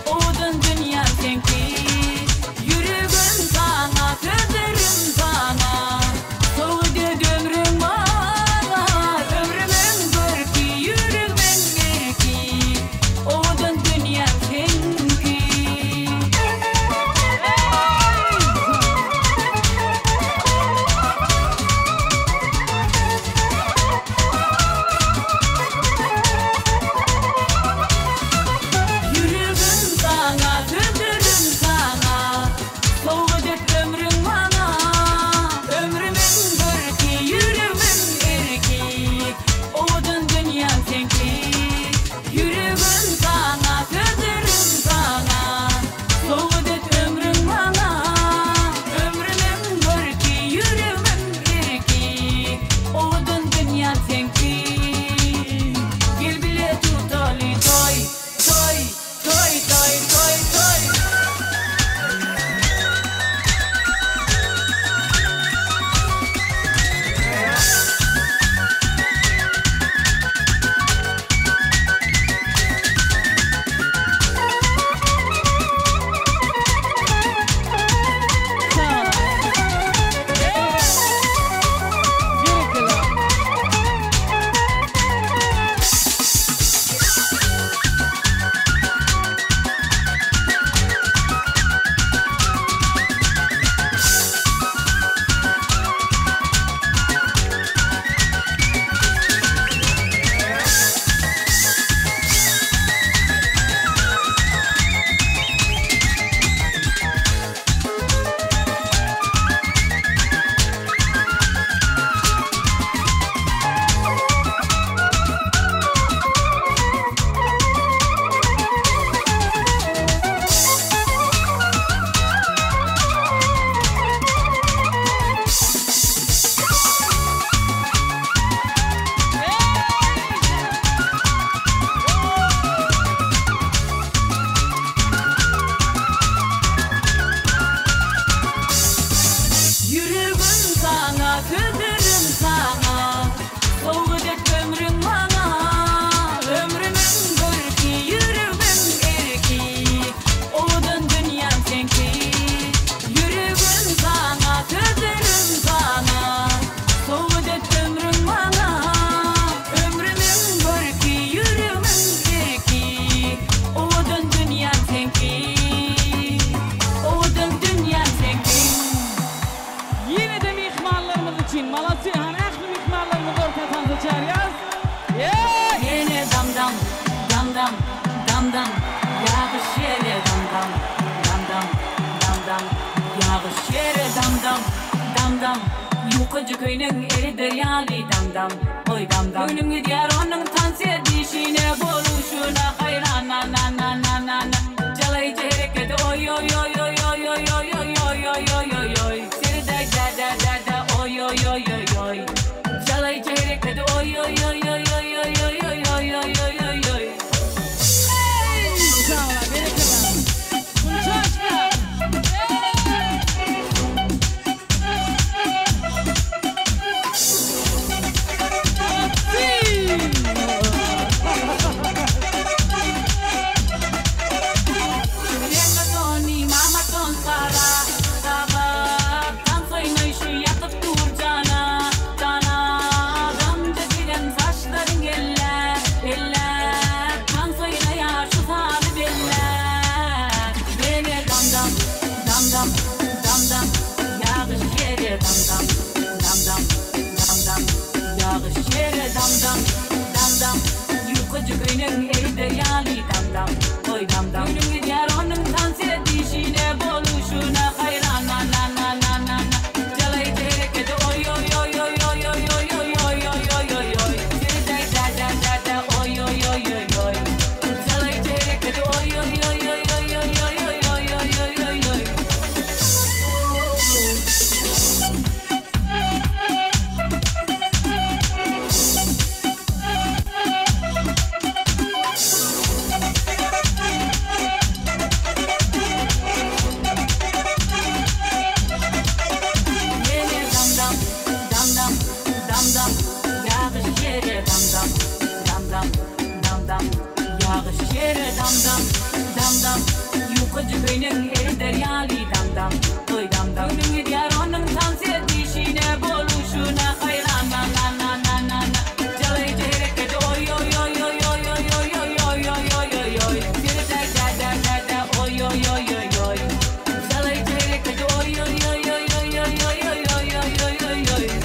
odun dünya senki. Yüreğim sana, söndürüm sana, soğuk et ömrüm bana. Ömrümün görki, yüreğimin erki, odun dünya senki. Yüreğim sana, söndürüm sana, soğuk et ömrüm bana. Ömrümün görki, yüreğimin erki, odun dünya senki. Yüreğim sana, söndürüm sana, soğuk et ömrüm bana. Ömrümün görki, yüreğimin erki, odun dünya senki. Gel bile tutalı toy, toy, toy, toy, toy, toy. Yüreğim sana, söndürüm sana, soğuk et ömrüm bana. Ömrümün görki, yüreğimin erki, odun dünya senki. Yüreğim sana, söndürüm sana, soğuk et ömrüm bana. Ömrümün görki, yüreğimin erki, odun dünya senki. Odun dünya senki. Yine de mihmanlarımız için Malatya'nın ehli mihmanlarımız ortadan seçeriz. Yine dam dam, dam dam, dam dam, yağış yere dam dam, dam dam, dam dam, yağış yere dam dam, dam dam. Yukarıcı köyünün eri deryalı dam dam, oy dam dam. Gönlüm gidiyor onun tansiye dişine boluşuna hayran na na na na na na. Çalayıcı hareket oy oy oy oy oy oy oy oy oy oy oy oy oy. Seni da da da da oy oy oy oy oy. Çalayıcı hareket oy oy oy oy oy oy oy oy oy oy oy oy oy. Sağ ol, bereketler. Kunçaşka. Toni, mama ton sara, sabah, tan soy noy şu yatıp dur cana, cana. Gamze giren saçların eller, eller. Tan soyuna ya şu salı beller. Beni dam dam, dam dam, dam dam. Yağış yere dam dam, dam dam, dam dam. Yağış yere dam dam, dam dam. Yukarıcı köyünün eri deryalı dam dam, oy dam dam. Gönlüm gidiyor onun tansiye dişine boluşuna hayran na na na na na na. Çalayıcı hareket oy oy oy oy oy oy oy oy oy oy oy oy oy. Seni da da da da da Kocuköy'nün eri deryali dam oy dam Günün diyar onun tansiye dişine boluşuna hayran na Jalay cehreke oy oy oy oy oy oy oy oy oy oy oy oy Sirte da oy oy oy oy oy Jalay cehreke oy oy oy oy oy oy oy oy oy oy oy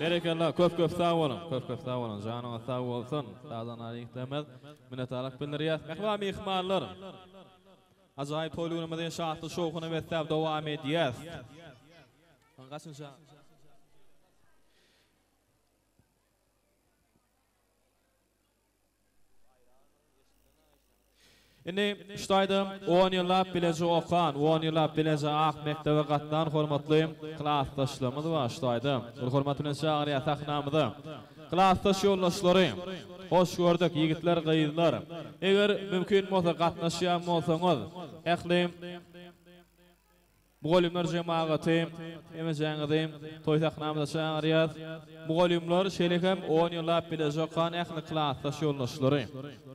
Berekallah, köp sağ olun. Köp sağ olun. Janyňyz sağ bolsun. Dazan alyk demez. Minnetdarlyk bildirýär. Mehman mehmanlar. Ajaýyp toýlugymyzyň şahatly şowuny beslep dowam edýär. Gaçynça Indi ştaýdym 10 ýyllap bileje okan, 10 ýyllap bileje ak mektebe gatnan hormatly klassdaşlarymyz bar ştaýdym. Hormat bilen şagyr sahnamyzy. Klassdaş ýoldaşlary, hoş gördük ýigitler, gyýyzlar. Eger mümkin bolsa gatnaşýan bolsaňyz, ählim Mugallimler jemaatym, emejeňizim, toý sahnamyza şagyr. Mugallimler şeýlekem 10 ýyllap bileje okan ähli klassdaş ýoldaşlary.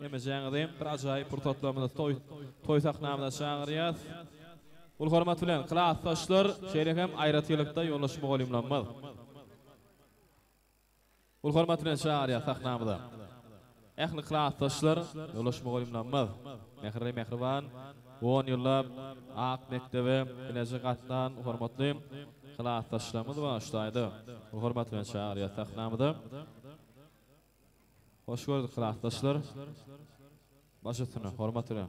Emejeňizim bir ajaýyp purtatlamyza toý sahnamyza şagyr. Ul hormat bilen klassdaşlar şeýlekem aýratylykda ýollaşmak bolýanmaz. Ul hormat bilen şaýar sahnamyda. Ähli klassdaşlar ýollaşmak bolýanmaz. Mehriban 10 ýyllap ak mektebe bileje gatnan hormatly klassdaşlarymyz başlaýdy. Ul hormat bilen şaýar sahnamyda. Hoş gördük klassdaşlar. Başlatyny hormat bilen.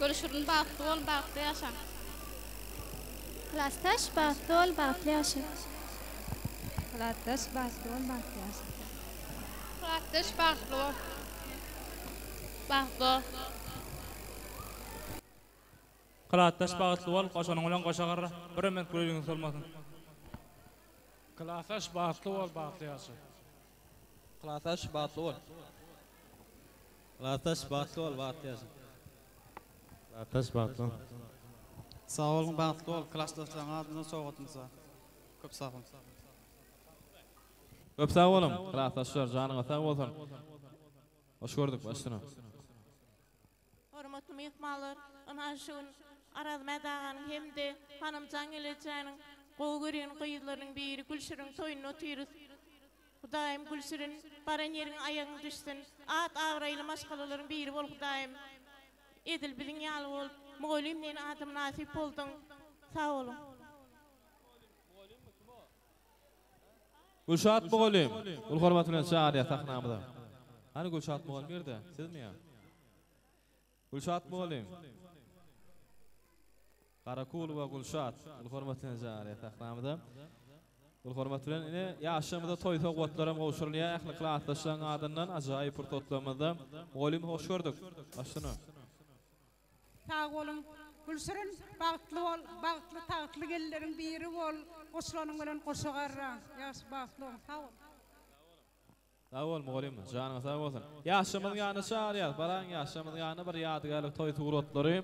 Görüşürün baktı ol, baktı yaşa. Klastaş baktı ol, baktı yaşa. Klastaş baktı ol, baktı yaşa. Klastaş baktı ol. Baktı. Klastaş baktı ol, koşanın olan koşagar. Bir emen kulübünüz olmasın. Klastaş baktı ol, baktı yaşa. Klastaş baktı ol. Klastaş baktı ol, baktı yaşa. Klastaş baktı. Sağ olun, baktı ol. Klastaşların adına soğutmuza. Köp sağ olun. Köp sağ olun. Klastaşlar janyňa sağ bolsun. Hoş gördük başladyna. Hormatly mehmanlar, ana şun arazmadagan hemde hanymjan geleceğiniň gowy goýylaryň biri Gülşiriň toýuny otyrys. Hudaýym Gülşiriň baran ýeriň aýagyny düşsin. At agraýly maşgalaryň biri bol Hudaýym. Edil biziň ýaly bol. Moğolim meni adım nasip boldun. Sağ olun. Gülşat Moğolim. Ul hormat bilen şaýar sahnamyda. Hani Gülşat Moğolim nerede? Sizmi ya? Gülşat Moğolim. Karakul we Gülşat. Ul hormat bilen şaýar sahnamyda. Ul hormat bilen ine ýaşamyda toý sowgatlarym gowşurlýar. Ähli klassdaşlaryň adyndan ajaýyp bir toplamyda. Moğolim hoş gördük. Başladyna. Sağ olun. Gülşiriň bagtly bol, bagtly tagtly gellerin biri bol. Goşlanyň bilen goşagarra. Ýaş bagtly. Sağ ol. Sağ ol Moğolim. Janyňa sağ bolsun. Ýaşamyň ýany şaýar, baran ýaşamyň ýany bir ýadygarlyk toý tugurotlary,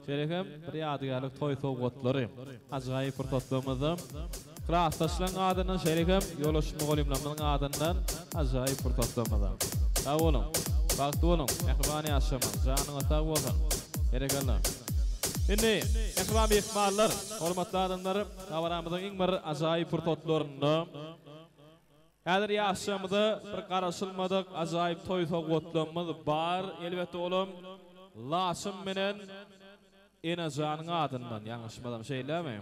şerekem bir ýadygarlyk toý sowgatlary. Ajaýyp bir toplamyda. Klassdaşlaryň adyndan şerekem ýolaş Moğolimlaryň adyndan ajaýyp bir toplamyda. Sağ olun. Bagtly bolun. Mehriban ýaşamyň. Janyňa sağ bolsun. Eregenler. Indi ehram ihmallar, hormatly adamlar, gawaramyzyň iň bir ajaýyp fırsatlaryny. Häzir ýaşamyda bir garaşylmadyk ajaýyp toý sowgatlarymyz bar. Elbetde olam Laşym menen Enazanyň adyndan, ýaňyşmadam şeýlemi?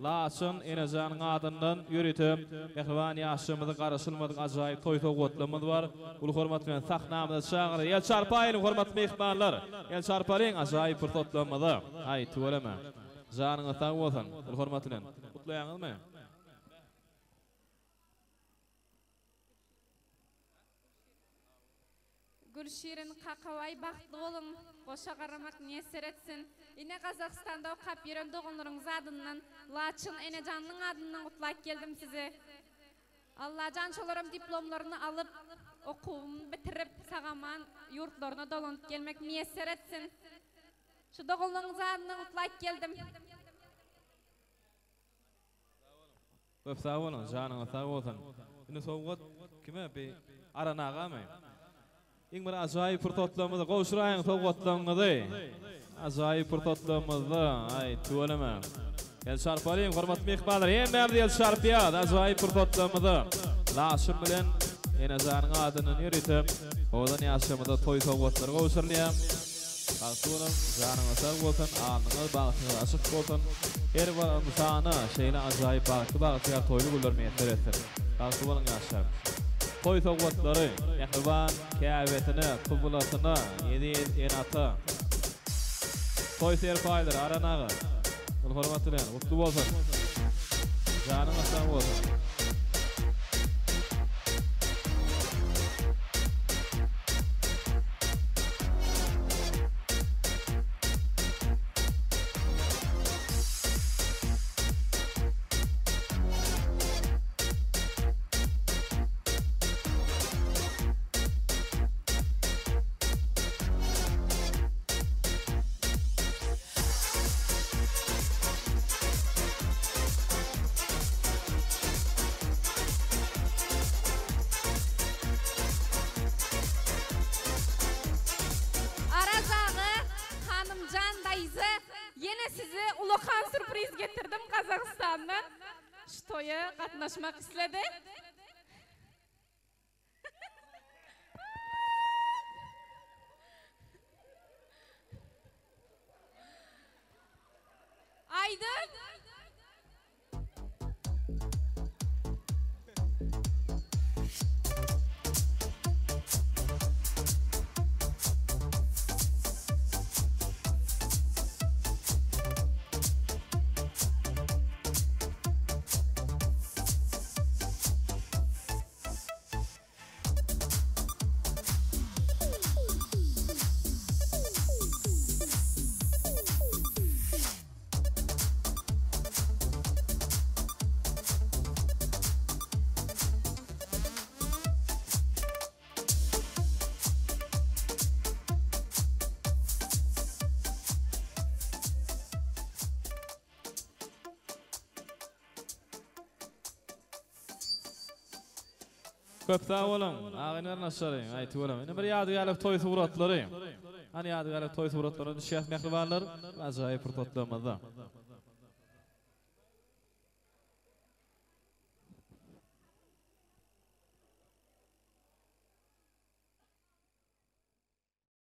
Laşym Enazanyň adyndan ýöretip, mehriban ýaşamyda garaşylmadyk ajaýyp toý sowgatlarymyz bar. Ul hormat bilen sahnamyda şagyr ýel çarpaýyň hormatly mehmanlar. Ýel çarpaýyň ajaýyp bir toplamyda. Ay tuwalama. Janyňa sag bolsun. Ul hormat bilen gutlaýaňyzmy? Gülşiriň kakaway baktly bolun, goşa garamak neser etsin. Ine Kazakstanda okap ýören dogunlaryňyz adyndan, Laçyn Enejanyň adyndan gutlap geldim size. Allah jançolaryň diplomlaryny alyp, okuwyny bitirip, sagaman ýurtlaryna dolanyp gelmek neser etsin. Şu dogunlaryňyz adyndan gutlap geldim. Köp sağ bolun, janyňa sağ bolsun. Ine sowgat kime be aranagamy? İň bir ajaýyp bir toplamyda gowşuraýyň sowgatlaryňyzy. Ajaýyp bir toplamyda, ay tuwalama. Ýel şarpalyň hormatly mehmanlar, hem ýel şarpýar, ajaýyp bir toplamyda. Laşym bilen Enazanyň adyny ýöretip, odan ýaşamyda toý sowgatlary gowşurlýar. Kalsulam, janyňa sag bolsun, anyňyz bagtyna açyk bolsun. Her bir insana şeýle ajaýyp bagty toýly gullar meýetler etsin. Kalsulam ýaşar. Toý sowgatlary, mehriban käbetini, kubulasyny, ýedi enata. Toý serpaýlary aranagy. Ul hormatly bilen gutly bolsun. Janyňa sag bolsun. kızım Kazakistan'dan şu toya katnaşmak istedi. Aydın. Köp sağ olun. Ağınlar naşarayım. Aytı olam. Ene bir ýadygarlyk toý suratları. Hani ýadygarlyk toý suratlaryny şähmet barlar. Ajaýyp bir totlamada.